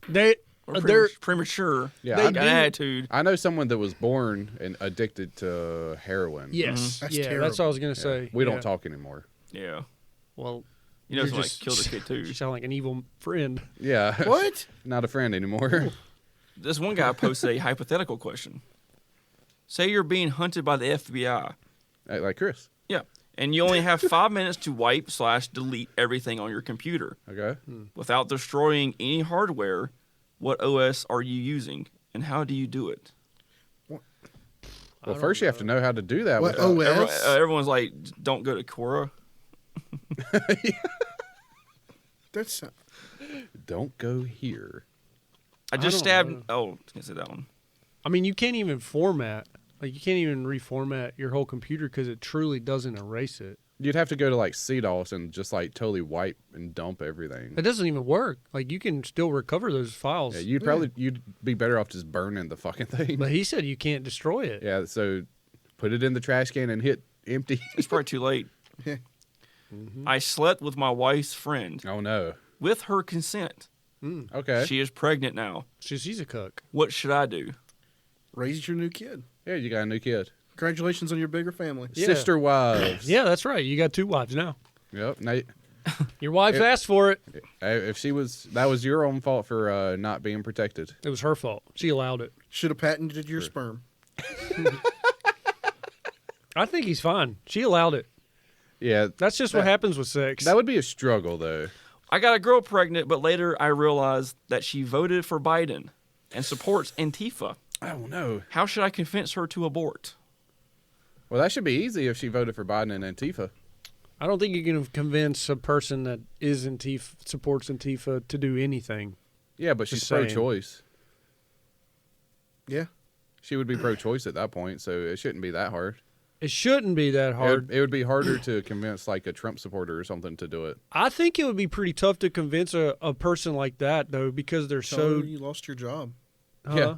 They Or they're premature. Yeah, They I got do- attitude. I know someone that was born and addicted to heroin. yes, That's yeah, that's what I was gonna say. We Yeah. don't talk anymore. Yeah. Well, You know, you're somebody just- killed a kid too. You sound like an evil friend. Yeah. What? Not a friend anymore. This one guy posted a hypothetical question. Say you're being hunted by the FBI. Like Chris. Yeah. And you only have 5 minutes to wipe/delete everything on your computer. Okay. Without destroying any hardware, what OS are you using? And how do you do it? Well, first you have to know how to do that. What without- OS? Everyone's like, don't go to Quora. That's Don't go here. I just don't stabbed. know. Oh, I can't say that one. I mean, you can't even format. Like, you can't even reformat your whole computer because it truly doesn't erase it. You'd have to go to like CDOS and just like totally wipe and dump everything. It doesn't even work. Like, you can still recover those files. Yeah, you'd be better off just burning the fucking thing. But he said you can't destroy it. Yeah, so put it in the trash can and hit empty. It's probably too late. Yeah. I slept with my wife's friend Oh no. with her consent. Okay. She is pregnant now. She's a cook. What should I do? raise your new kid. Yeah, you got a new kid. Congratulations on your bigger family. Yeah. Sister wives. Yeah, that's right. You got 2 wives now. Yep. Now, Your wife asked for it. if that was your own fault for not being protected. It was her fault. She allowed it. Should have patented your sperm. I think he's fine. She allowed it. Yeah, That's just what happens with sex. that would be a struggle though. I got a girl pregnant, but later I realized that she voted for Biden and supports Antifa. Oh no. How should I convince her to abort? Well, that should be easy if she voted for Biden and Antifa. I don't think you can convince a person that is supports Antifa to do anything. Yeah, but Just she's saying. pro-choice. Yeah. She would be pro-choice at that point, so it shouldn't be that hard. It shouldn't be that hard. It would be harder to convince like a Trump supporter or something to do it. I think it would be pretty tough to convince a person like that, though, because they're So so. you lost your job. Yeah.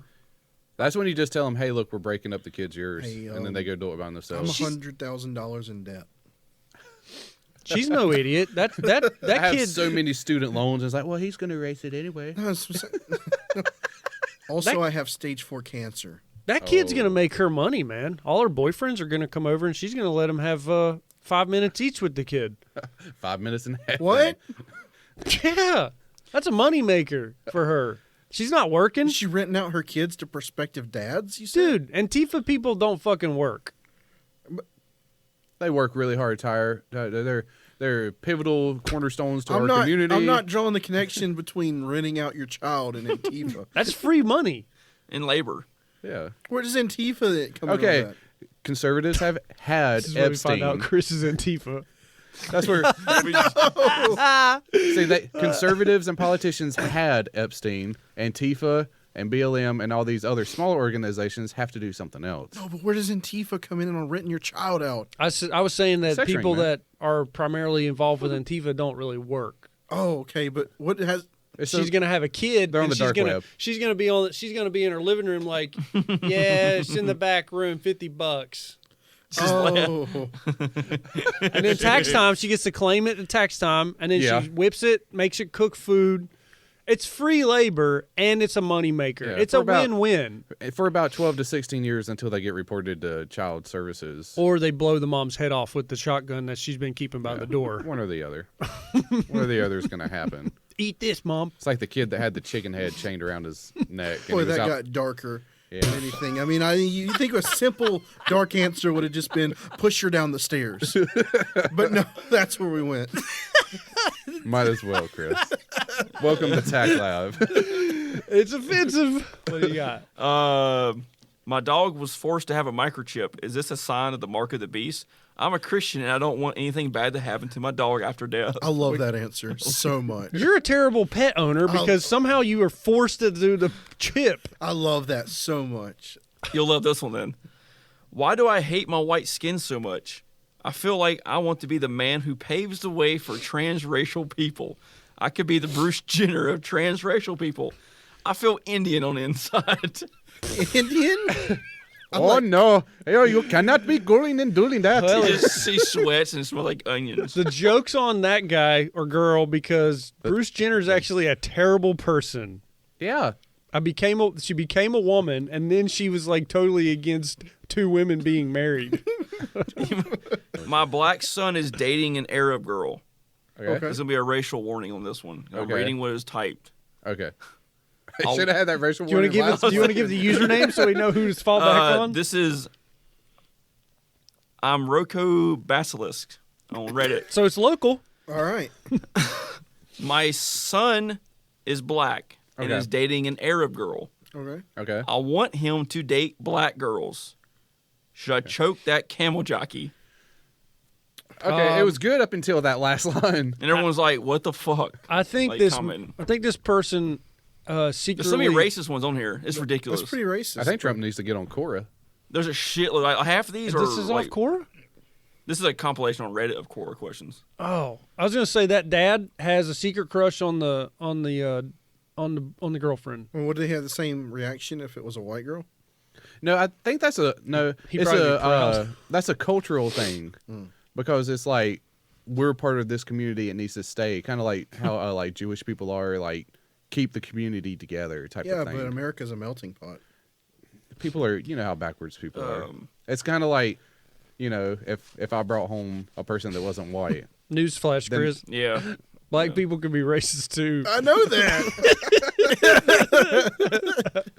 That's when you just tell them, "Hey, look, we're breaking up. The kid's yours," Hey, and then they go do it by I'm themselves. $100,000 in debt. She's no idiot. That I have kid. so many student loans. It's like, well, he's going to erase it anyway. Also, I have stage 4 cancer. That kid's Oh. gonna make her money, man. All her boyfriends are gonna come over, and she's gonna let them have 5 minutes each with the kid. 5 minutes and a half. What? Yeah, that's a money maker for her. She's not working, Is she renting out her kids to prospective dads? You said? dude. Antifa people don't fucking work. They work really hard. They're pivotal cornerstones to our community. I'm not drawing the connection between renting out your child and Antifa. That's free money. In labor. Yeah. Where does Antifa come in? Okay. on that? Conservatives have had This is where we Epstein. find out Chris is Antifa. That's where. See, conservatives and politicians had Epstein, Antifa, and BLM, and all these other smaller organizations have to do something else. No, but where does Antifa come in on renting your child out? I was saying that Sex ring, people man. that are primarily involved with Antifa don't really work. Oh, okay, but what has? She's gonna have a kid. They're on and the dark web. She's gonna be on. She's gonna be in her living room, like, yeah, it's in the back room, $50. Oh, And then tax time, she gets to claim it at tax time, and then Yeah. she whips it, makes it cook food. It's free labor, and it's a money maker. Yeah, It's for a about- win-win. For about 12 to 16 years until they get reported to child services. Or they blow the mom's head off with the shotgun that she's been keeping by the door. One or the other. One or the other is going to happen. Eat this, Mom. It's like the kid that had the chicken head chained around his neck. And boy, he was that out- got darker Yeah. than anything. I mean, you think a simple dark answer would have just been push her down the stairs, but no, that's where we went. Might as well, Chris. Welcome to TACT Lab. It's offensive. What do you got? My dog was forced to have a microchip. Is this a sign of the mark of the beast? I'm a Christian and I don't want anything bad to happen to my dog after death. I love that answer so much. You're a terrible pet owner because somehow you were forced to do the chip. I love that so much. You'll love this one then. Why do I hate my white skin so much? I feel like I want to be the man who paves the way for transracial people. I could be the Bruce Jenner of transracial people. I feel Indian on the inside. Indian? No. Hey, you cannot be going and doing that. He sweats and smells like onions. The joke's on that guy or girl because Bruce Jenner's actually a terrible person. Yeah. She became a woman, and then she was like totally against two women being married. My black son is dating an Arab girl. Okay. There's going to be a racial warning on this one. I'm reading what is typed. Okay. I should have had that racial Do you want to give the username so we know who to fall back on? This is I'm Rocco Basilisk on Reddit. So it's local. All right. My son is black and is dating an Arab girl. Okay. I want him to date black girls. Should I choke that camel jockey? Okay, it was good up until that last line. And everyone's like, "What the fuck?" I think Like, this commenting. person There's secretly. so many racist ones on here. It's ridiculous. That's pretty racist. I think Trump needs to get on Quora. There's a shitload. Like, half of these are. This is off Quora? This is a compilation on Reddit of Quora questions. Oh, I was gonna say that dad has a secret crush on the girlfriend. Well, would they have the same reaction if it was a white girl? No, I think that's a no. He'd It's probably be proud. that's a cultural thing because it's like we're part of this community. It needs to stay, kind of like how like Jewish people are, like keep the community together type Yeah, of thing. but America's a melting pot. People are, you know how backwards people are. It's kind of like, you know, if I brought home a person that wasn't white. Newsflash, Then- Chris. Yeah. Black people can be racist too. I know that.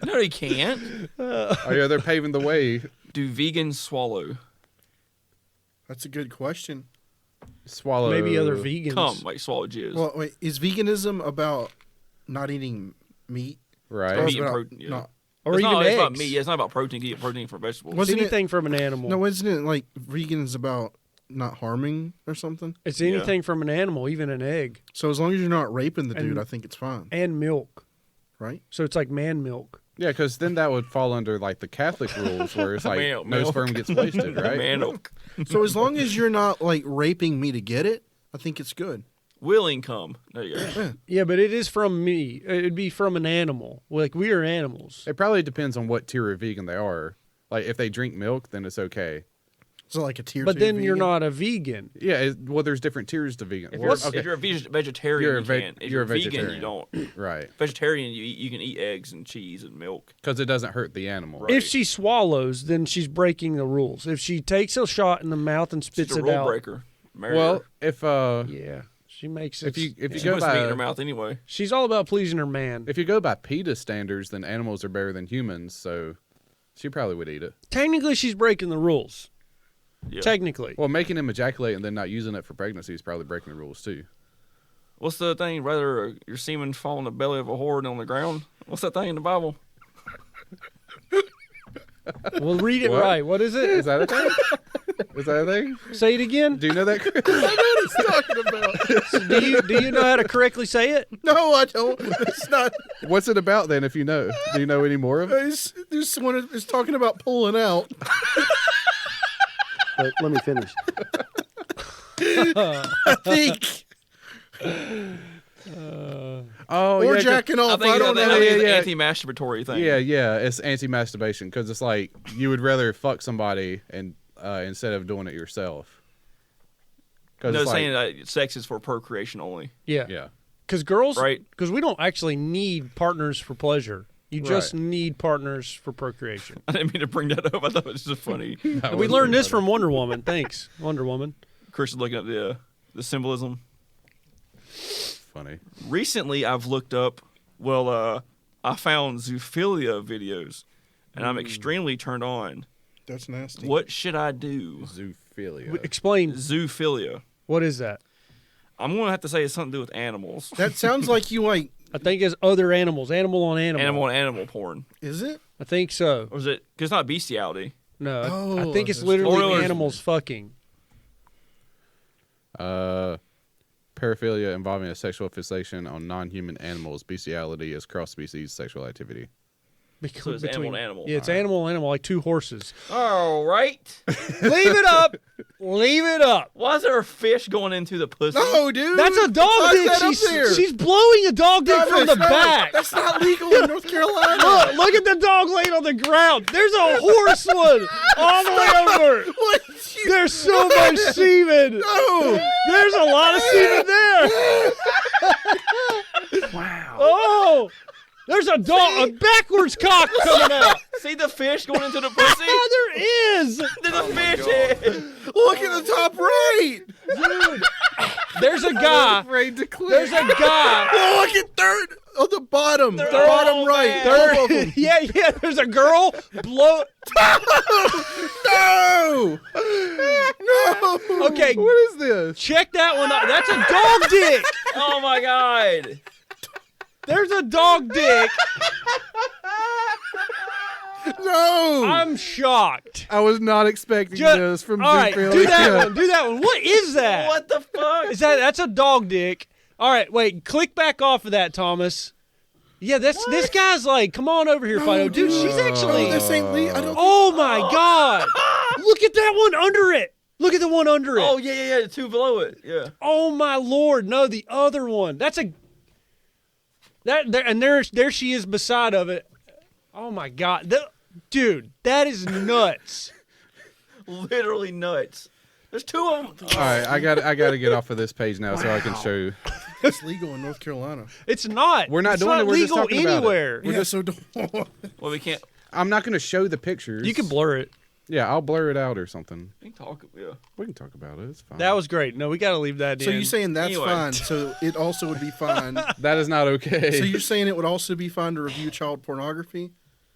No, they can't. Oh yeah, they're paving the way. Do vegans swallow? That's a good question. Swallow. Maybe other vegans. Come, like swallow jizz. Well, wait, is veganism about not eating meat? right? Or is Meat it and about protein, yeah. not- or it's even not, eggs. It's about meat. Yeah, it's not about protein. You get protein from vegetables. It's Wasn't it- anything from an animal. No, isn't it like vegan's about not harming or something? It's anything from an animal, even an egg So as long as you're not raping the dude, And- I think it's fine, and milk. right? So it's like man milk. Yeah, because then that would fall under like the Catholic rules, where it's like Man, no milk. sperm gets wasted, right? Man, So as long as you're not like raping me to get it, I think it's good. willing come. There you go. Yeah, but it is from me. It'd be from an animal. Like we are animals. It probably depends on what tier of vegan they are. Like if they drink milk, then it's okay. So like a tier. But 2 then you're vegan. not a vegan. Yeah, well, there's different tiers to vegan. If Well, you're, if you're a vegetarian, You're a you ve- can. If you're you're a vegan, vegetarian. you don't. right, Vegetarian, you can eat eggs and cheese and milk. because it doesn't hurt the animal. Right. If she swallows, then she's breaking the rules. If she takes a shot in the mouth and spits It's a it rule out, breaker. Marry Well, her. if yeah, she makes it. if you She go puts meat in her by mouth anyway. she's all about pleasing her man. if you go by PETA standards, then animals are better than humans. So she probably would eat it. Technically, she's breaking the rules. Yeah. Technically, Well, making him ejaculate and then not using it for pregnancy is probably breaking the rules too. What's the thing? Rather your semen fall in the belly of a whore than on the ground? What's that thing in the Bible? we'll read it What? right. What is it? Is that a thing? Is that a thing? Say it again. Do you know that, Chris? Do you know how to correctly say it? No, I don't. It's not. What's it about then? If you know, do you know any more of it? There's someone is talking about pulling out. But let me finish. I think. Oh, Or yeah, jacking off. I don't know. it's yeah. an anti-masturbatory thing. Yeah, it's anti-masturbation because it's like you would rather fuck somebody and instead of doing it yourself. Because No, it's saying like, that sex is for procreation only. Yeah. yeah, Because girls, Right. Because we don't actually need partners for pleasure. You just Right. need partners for procreation. I didn't mean to bring that up. I thought it was just funny. And we learned this from Wonder Woman. Thanks, Wonder Woman. Chris is looking at the symbolism. funny. Recently, I've looked up. Well, I found zoophilia videos, and I'm extremely turned on. That's nasty. What should I do? Zoophilia. Explain, Zoophilia. what is that? I'm gonna have to say it's something to do with animals. That sounds like you like I think it's other animals, animal on animal. Animal on animal porn. Is it? I think so. Or is it? Because it's not bestiality. No, I Oh, think it's there's literally Or- animals fucking. Paraphilia involving a sexual fixation on non-human animals. Bestiality is cross-species sexual activity. So it's animal to animal. Yeah, it's animal on animal, like two horses. All right. Leave it up. Leave it up. Why is there a fish going into the pussy? No, dude. That's a dog Why is dick. that up there? She's blowing a dog dick from the Travis, back. That's not legal in North Carolina. Look at the dog laying on the ground. There's a horse one all the way over. What? There's so much semen. No. There's a lot of semen there. Wow. Oh, there's a dog, a backwards cock coming out. See the fish going into the pussy? There is. There's a fish head. Look at the top right. Dude, there's a guy. Afraid to click. There's a guy. Oh, look at third. Oh, the bottom. They're bottom all right. bad. Both of them. Yeah. There's a girl blow. No. No. Okay, What is this? check that one out. That's a dog dick. Oh my God. There's a dog dick. No. I'm shocked. I was not expecting Just, this from all right, Zoophile. do that one. Do that one. What is that? What the fuck? Is that's a dog dick? All right, wait. Click back off of that, Thomas. Yeah, this guy's like, come on over here, Fido. Dude, she's actually. No, this ain't Lee. I don't. Oh my God! Look at that one under it. Look at the one under it. Oh, yeah. The two below it. Yeah. Oh my Lord! No, the other one. That's a. That there and there she is beside of it. Oh my God, dude, that is nuts. Literally nuts. There's two of them. All right, I got to get off of this page now so I can show you. It's legal in North Carolina. It's not. We're not It's doing not it. We're just legal talking about it. anywhere. Yeah, so don't. Well, we can't. I'm not going to show the pictures. You can blur it. Yeah, I'll blur it out or something. We can talk. Yeah. We can talk about it. It's fine. That was great. No, we got to leave that So in. you're saying that's Anyway. fine. So it also would be fine. That is not okay. So you're saying it would also be fine to review child pornography?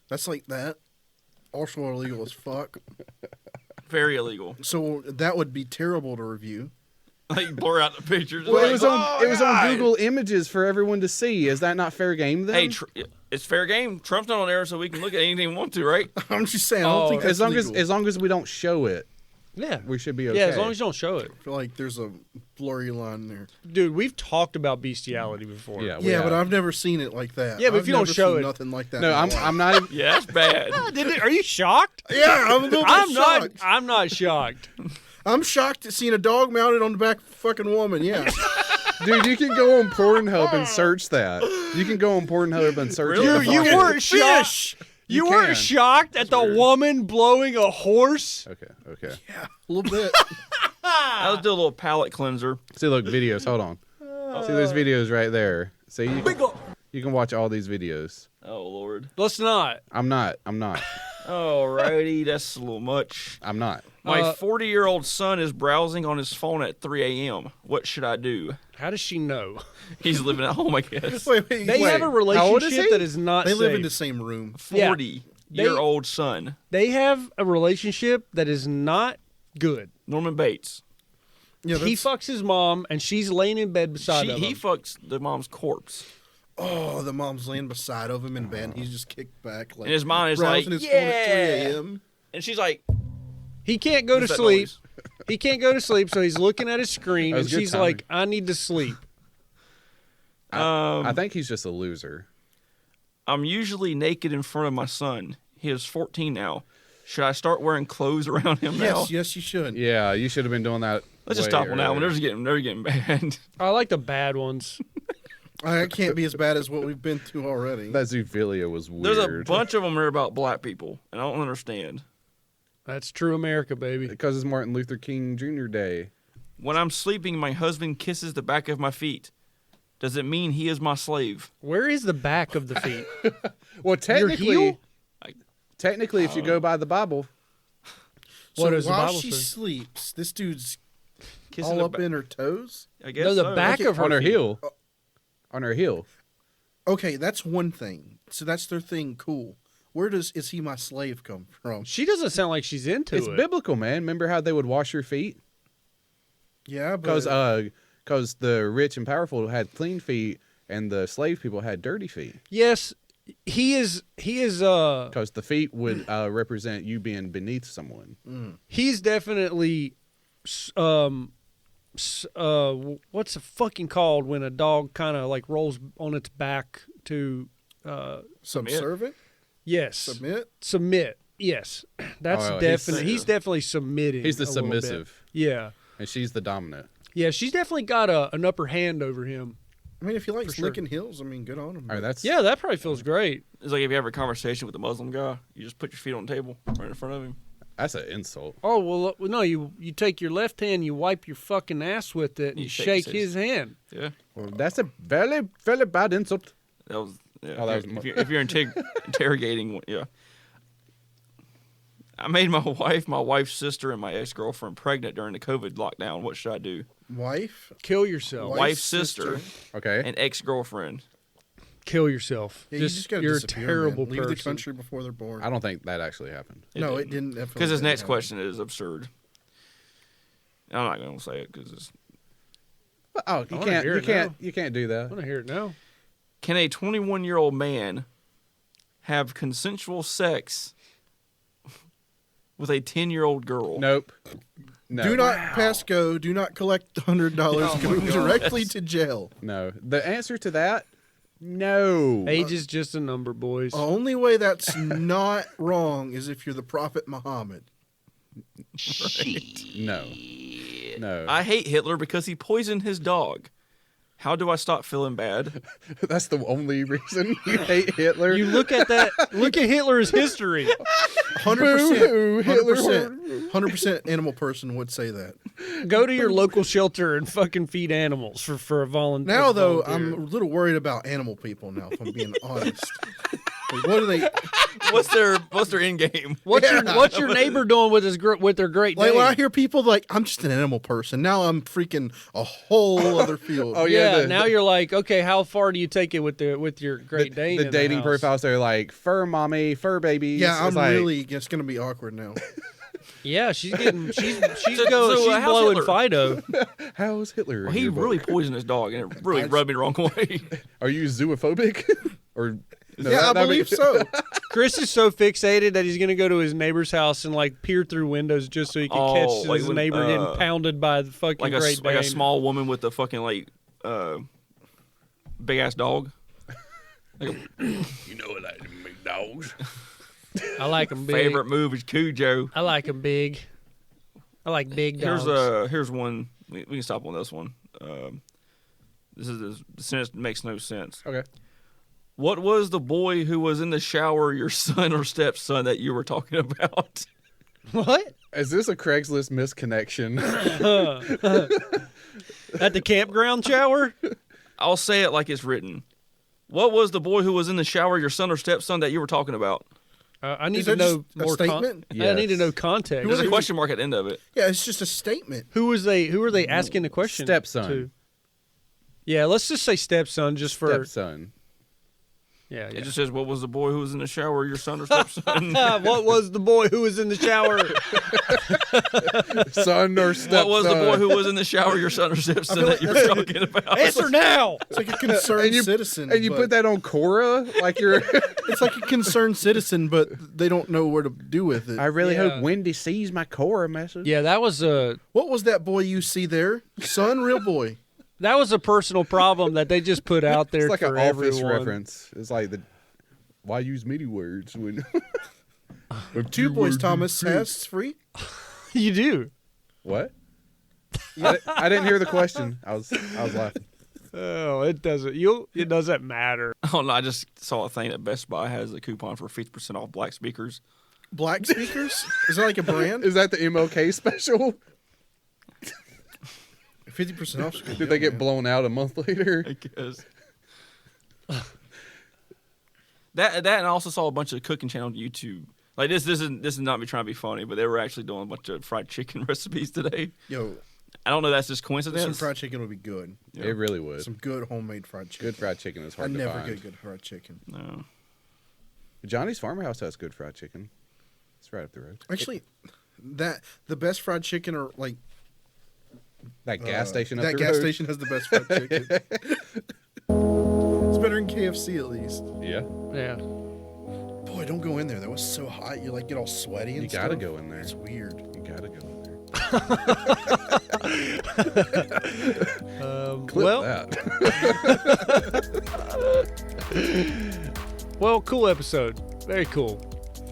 That's like that. Also illegal as fuck. Very illegal. So that would be terrible to review. Like blur out the pictures. Well, Like, it was on God. Google Images for everyone to see. Is that not fair game then? Hey, it's fair game. Trump's not on there, so we can look at anything we want to, right? I'm just saying. I don't think that's as long as we don't show it, yeah, we should be okay. yeah. As long as you don't show it, I feel like there's a blurry line there. dude. We've talked about bestiality before. yeah, Yeah, but I've never seen it like that. Yeah, but if I've you don't never show seen it- nothing like that. No, in my I'm life. not even. Yeah, that's bad. Are you shocked? Yeah, I'm a little bit I'm not. shocked. I'm not shocked. I'm shocked at seeing a dog mounted on the back of a fucking woman. Yeah. Dude, you can go on Pornhub and search that. You can go on Pornhub and search Really? it. You Fucking weren't shocked. fish. You can. weren't shocked at the woman blowing a horse. Okay. A little bit. I'll do a little palate cleanser. See, look, videos. Hold on. See, there's videos right there. See, you can watch all these videos. Oh Lord. Let's not. I'm not. Alrighty, that's a little much. I'm not. My 40-year-old son is browsing on his phone at 3 a.m. What should I do? How does she know? He's living at home, I guess. Wait. They have a How old is relationship he? that is not They live in safe. the same room. Yeah. 40-year-old son. They have a relationship that is not good. Norman Bates. Yeah, He fucks his mom, and she's laying in bed beside He him. fucks the mom's corpse. Oh, the mom's laying beside of him in bed. And he's just kicked back. Like, And his mind is browsing like, his phone at 3 yeah. a.m. And she's like, He can't go to what's that sleep. noise? He can't go to sleep, so he's looking at his screen, That was and good she's timing. like, "I need to sleep." I think he's just a loser. I'm usually naked in front of my son. He is 14 now. Should I start wearing clothes around him now? Yes, you should. Yeah, you should have been doing that. Let's just way stop on that one. earlier. They're getting bad. I like the bad ones. I can't be as bad as what we've been through already. That zoophilia was weird. There's a bunch of them that are about black people, and I don't understand. That's true America, baby. because it's Martin Luther King Jr. Day. When I'm sleeping, my husband kisses the back of my feet. Does it mean he is my slave? Where is the back of the feet? Well, heel? technically, if you go by the Bible, So What does the while Bible she say? sleeps, this dude's Kissing all the up ba- in her toes? I guess No, the so. back of her on her feet. heel, on her heel. Okay, that's one thing. So that's their thing. Cool. Where does "is he my slave" come from? She doesn't sound like she's into It's it. biblical, man. Remember how they would wash your feet? Yeah, but Because the rich and powerful had clean feet, and the slave people had dirty feet Yes, he is. because the feet would represent you being beneath someone. He's definitely. What's it fucking called when a dog kind of like rolls on its back to? Subservient? Yes. Submit. Yes, that's Oh, definitely. He's definitely submitting. He's the a little bit. submissive, Yeah. and she's the dominant. Yeah, she's definitely got an upper hand over him. I mean, if he likes sure. licking heels, I mean, good on him. All right, that's Yeah, that probably feels great. It's like if you have a conversation with a Muslim guy, you just put your feet on the table right in front of him. that's an insult. Oh well, no. You take your left hand, you wipe your fucking ass with it, and You you shake shake his his hand. Yeah, Well, that's a very, very bad insult. that was. Yeah, Oh, that was if you're interrogating, yeah. I made my wife's sister, and my ex-girlfriend pregnant during the COVID lockdown. What should I do? Wife? Kill yourself. Wife's sister, Okay. and ex-girlfriend. Kill yourself. Yeah, you just gotta you're a disappear, terrible man. Leave person. the country before they're born. I don't think that actually happened. No, it didn't. Because his next question is absurd. I'm not going to say it because it's. Oh, you wanna can't. hear You it can't. now. You can't do I that. want to hear it now. Can a 21-year-old man have consensual sex with a 10-year-old girl? Nope. No. Do not pass go. Do not collect $100. Go directly to jail. No. The answer to that, no. Age is just a number, boys. The only way that's not wrong is if you're the Prophet Muhammad. No. No. I hate Hitler because he poisoned his dog. How do I stop feeling bad? That's the only reason you hate Hitler. You look at that. Look at Hitler's history. 100%. Hitler. 100% animal person would say that. Go to your local shelter and fucking feed animals for a volunteer. Now, though, I'm a little worried about animal people now, if I'm being honest. Like, what do they... What's their end game? What's your neighbor doing with with their Great Like, Dane? when I hear people like, I'm just an animal person, now I'm freaking a whole other field. Oh, yeah. Yeah, now you're like, okay, how far do you take it with your Great Dane? The in dating house? profiles are like fur mommy, fur babies. Yeah, I'm It's like, really... It's going to be awkward now. Yeah, she's So, she's how's blowing Hitler? Fido. How's Hitler? Well, in he your book? really poisoned his dog, and it really rubbed me the wrong way. Are you zoophobic? Or no, Yeah, I that'd believe so. Chris is so fixated that he's gonna go to his neighbor's house and like peer through windows just so he can catch like his when, neighbor getting pounded by the fucking like Great Dane. a small woman with a fucking big ass dog. You know I like them big dogs. I like him big. Favorite move is Cujo. I like him big. I like big dogs. Here's one. We can stop on this one. This is the sentence makes no sense. Okay. What was the boy who was in the shower, your son or stepson, that you were talking about? What? Is this a Craigslist misconnection? At the campground shower? I'll say it like it's written. What was the boy who was in the shower, your son or stepson, that you were talking about? I need Is to that know just a more. statement? I need to Yes. know context. There's a question mark at the end of it. Yeah, it's just a statement. Who were they asking the question? Stepson. To? Yeah, let's just say stepson, just for Stepson. yeah. It just says, what was the boy who was in the shower, your son or stepson? What was the boy who was in the shower? Son or stepson. What was the boy who was in the shower, your son or stepson, feel that like you were that's talking about? Answer now. It's like a concerned citizen. And you but- put that on Quora? Like you're... It's like a concerned citizen, but they don't know where to do with it. I really Yeah. hope Wendy sees my Quora message. Yeah, that was a What was that boy you see there? Son, real boy. personal problem that they just put out there It's like for an office everyone. reference. It's like why use meaty words when... Two boys, Thomas has free. You do. What? I didn't hear the question. I was laughing. Oh, it doesn't. It doesn't matter. Oh, no, I just saw a thing that Best Buy has a coupon for 50% off black speakers. Black speakers? Is that like a brand? Is that the MLK special? 50% off. Did they get blown out a month later? I guess. That and I also saw a bunch of cooking channels on YouTube. Like this is not me trying to be funny, but they were actually doing a bunch of fried chicken recipes today. Yo, I don't know if that's just some coincidence. fried chicken would be good. Yeah. It really would. Some good homemade fried chicken. Good fried chicken is I hard to never find. get good fried chicken. No. Johnny's Farmhouse has good fried chicken. It's right up the road. Actually, the best fried chicken are like That gas station up that the gas road. station has the best fried chicken. KFC at least. Yeah. Yeah. Boy, don't go in there. That was so hot. You like get all sweaty and You stuff. gotta go in there. It's weird. You gotta go in there. Clip Well, that. well, cool episode. Very cool.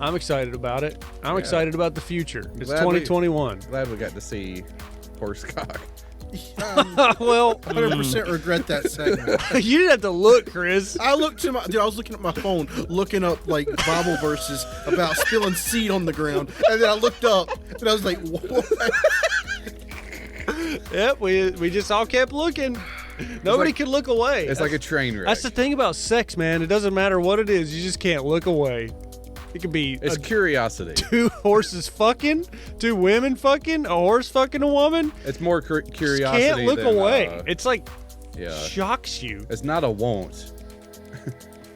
I'm excited about it. I'm Yeah. excited about the future. It's Glad we- 2021. Glad we got to see horsecock. Well, 100% regret that segment. you didn't have to look, Chris. I looked to my dude. I was looking at my phone, looking up like Bible verses about spilling seed on the ground, and then I looked up, and I was like, "What?" Yep, we just all kept looking. Nobody could look away. It's like a train wreck. That's the thing about sex, man. It doesn't matter what it is. You just can't look away. It could be It's curiosity. 2 horses fucking, 2 women fucking, a horse fucking a woman. It's more Just curiosity. can't look than, away. It's like yeah. shocks you. It's not a won't.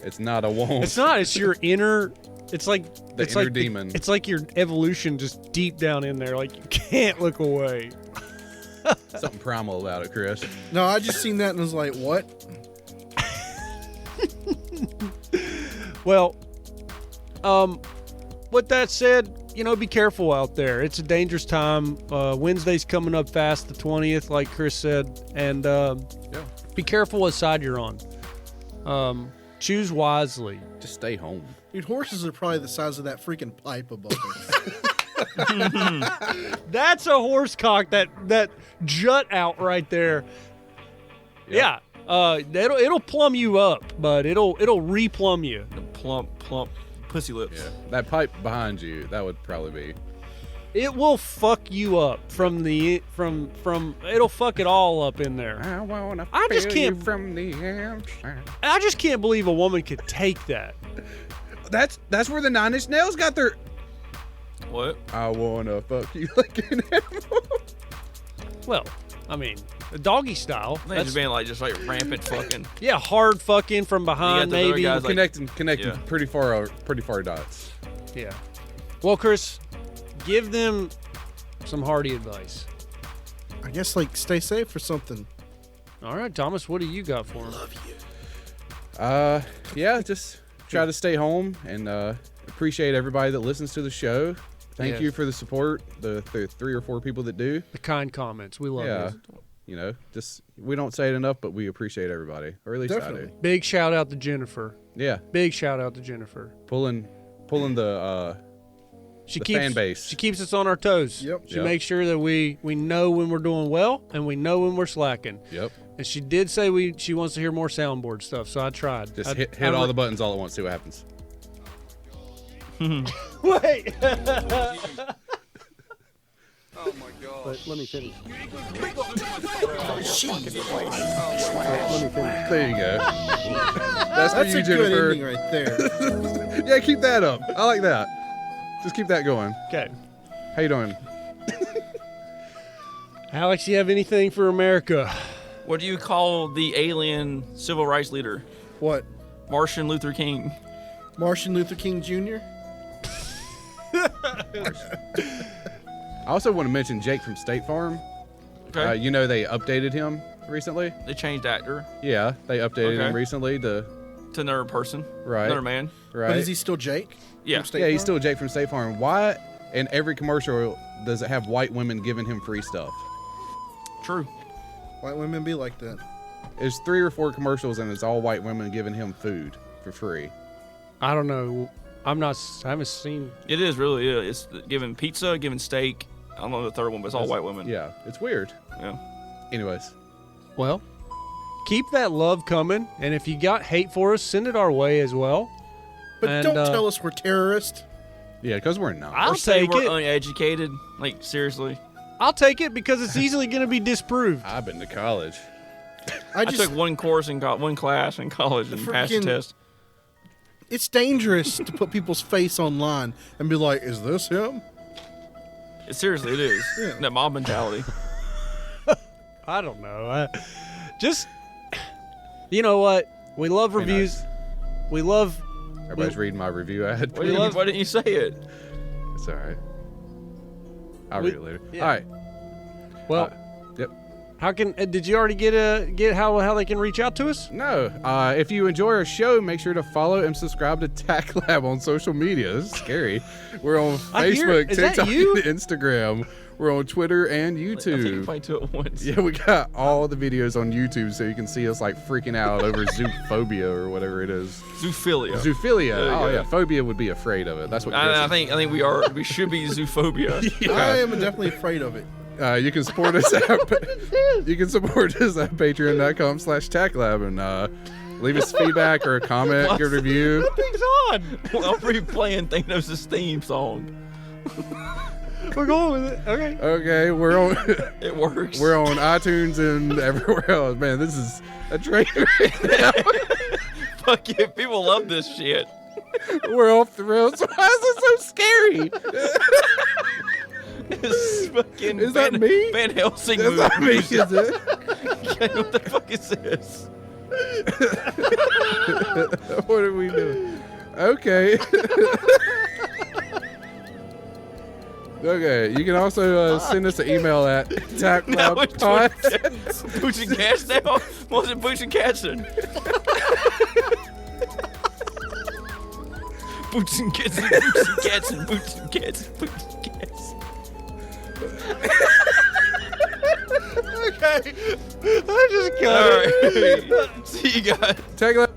It's not a won't. It's not. It's your inner. It's like The it's inner like demon. It's like your evolution just deep down in there. Like you can't look away. Something primal about it, Chris. No, I just seen that and was like, "What?" Well, with that said, be careful out there. It's a dangerous time. Wednesday's coming up fast, the 20th, like Chris said, and be careful what side you're on. Choose wisely. Just stay home. Dude, horses are probably the size of that freaking pipe above us. That's a horse cock. That jut out right there. Yep. Yeah. It'll plumb you up, but it'll replumb you. The plump pussy lips. Yeah. That pipe behind you, that would probably be. It will fuck you up from it'll fuck it all up in there. I wanna I just feel you can't- from the outside. I just can't believe a woman could take that. That's where the Nine Inch Nails got their. What? I wanna fuck you like an animal. Well, I mean, the doggy style. I think it's being just like rampant fucking. Yeah, hard fucking from behind, the other maybe. guys like- Connecting yeah. pretty far dots. Yeah. Well, Chris, give them some hearty advice. I guess stay safe or something. All right, Thomas, what do you got for him? Yeah, just try to stay home and appreciate everybody that listens to the show. Thank Yes. you for the support, the 3 or 4 people that do. The kind comments. We love Yeah. it. Just we don't say it enough, but we appreciate everybody, or at least I Definitely. do. Big shout out to Jennifer. Yeah, Big shout out to Jennifer. pulling the She The keeps fan base. She keeps us on our toes. Yep. She Yep. makes sure that we know when we're doing well and we know when we're slacking. Yep. And she did say she wants to hear more soundboard stuff, so I tried. Just I hit all the buttons all at once. See what happens. Wait. But let me finish. There you go. That's for That's you, a good Jennifer. ending right there. Yeah, keep that up. I like that. Just keep that going. Okay. How you doing? Alex, you have anything for America? What do you call the alien civil rights leader? What? Martian Luther King. Martin Luther King Jr.? I also want to mention Jake from State Farm. Okay. They updated him recently. They changed actor Yeah, they updated him Okay. recently to to another person. Right. Another man. right. But is he still Jake? Yeah. From State Yeah, he's Farm? still Jake from State Farm. Why in every commercial does it have white women giving him free stuff? True. White women be like that. There's 3 or 4 commercials and it's all white women giving him food for free. I don't know. I haven't seen. It is really. Yeah. It's giving pizza, giving steak. I don't know the third one, but it's all white women. Yeah, it's weird. Yeah. Anyways, Well, keep that love coming, and if you got hate for us, send it our way as well. But And, don't tell us we're terrorists. yeah, because we're not. I'll Or say take we're it. uneducated. Seriously. I'll take it because it's easily going to be disproved. I've been to college. I took one course in one class in college and passed the Freaking- test. It's dangerous to put people's face online and be like, is this him? Seriously, it is. Yeah. That mob mentality. I don't know. You know what? We love Hey, reviews. nice. We love. Everybody's reading my review ad. Why didn't you say it? It's all right. I'll We- read it later. yeah. All right. Well, Yep. How can? Did you already get how they can reach out to us? No. If you enjoy our show, make sure to follow and subscribe to TACT Lab on social media. This is scary. We're on Facebook, is that TikTok, you? and Instagram. We're on Twitter and I think you YouTube. might do it once. Yeah, we got all the videos on YouTube, so you can see us like freaking out over zoophobia or whatever it is. Zoophilia. Zoophilia. There you Oh go. yeah, phobia would be afraid of it. That's what. Chris I is. think we are. We should be zoophobia. I am definitely afraid of it. You can support us at patreon.com/TACTLab and leave us feedback or a comment, give a review. Thing's on. I'll be playing Thanos' theme song. We're going with it. Okay. Okay, we're on It works. we're on iTunes and everywhere else. Man, this is a train right now. Fuck yeah, people love this shit. We're off the rails. Why is it so scary? This fucking Is that me? Van Helsing That's movie. not me, is it? What the fuck is this? What are we doing? Okay. Okay, you can also send us an email at Now it's tactlabpod. Boots and Cats now? Was it Boots and Catson? Boots and Cats and Boots and Cats and Boots and Cats and Boots and Cats. Okay. I just got it. All right. See you guys. Tactlab.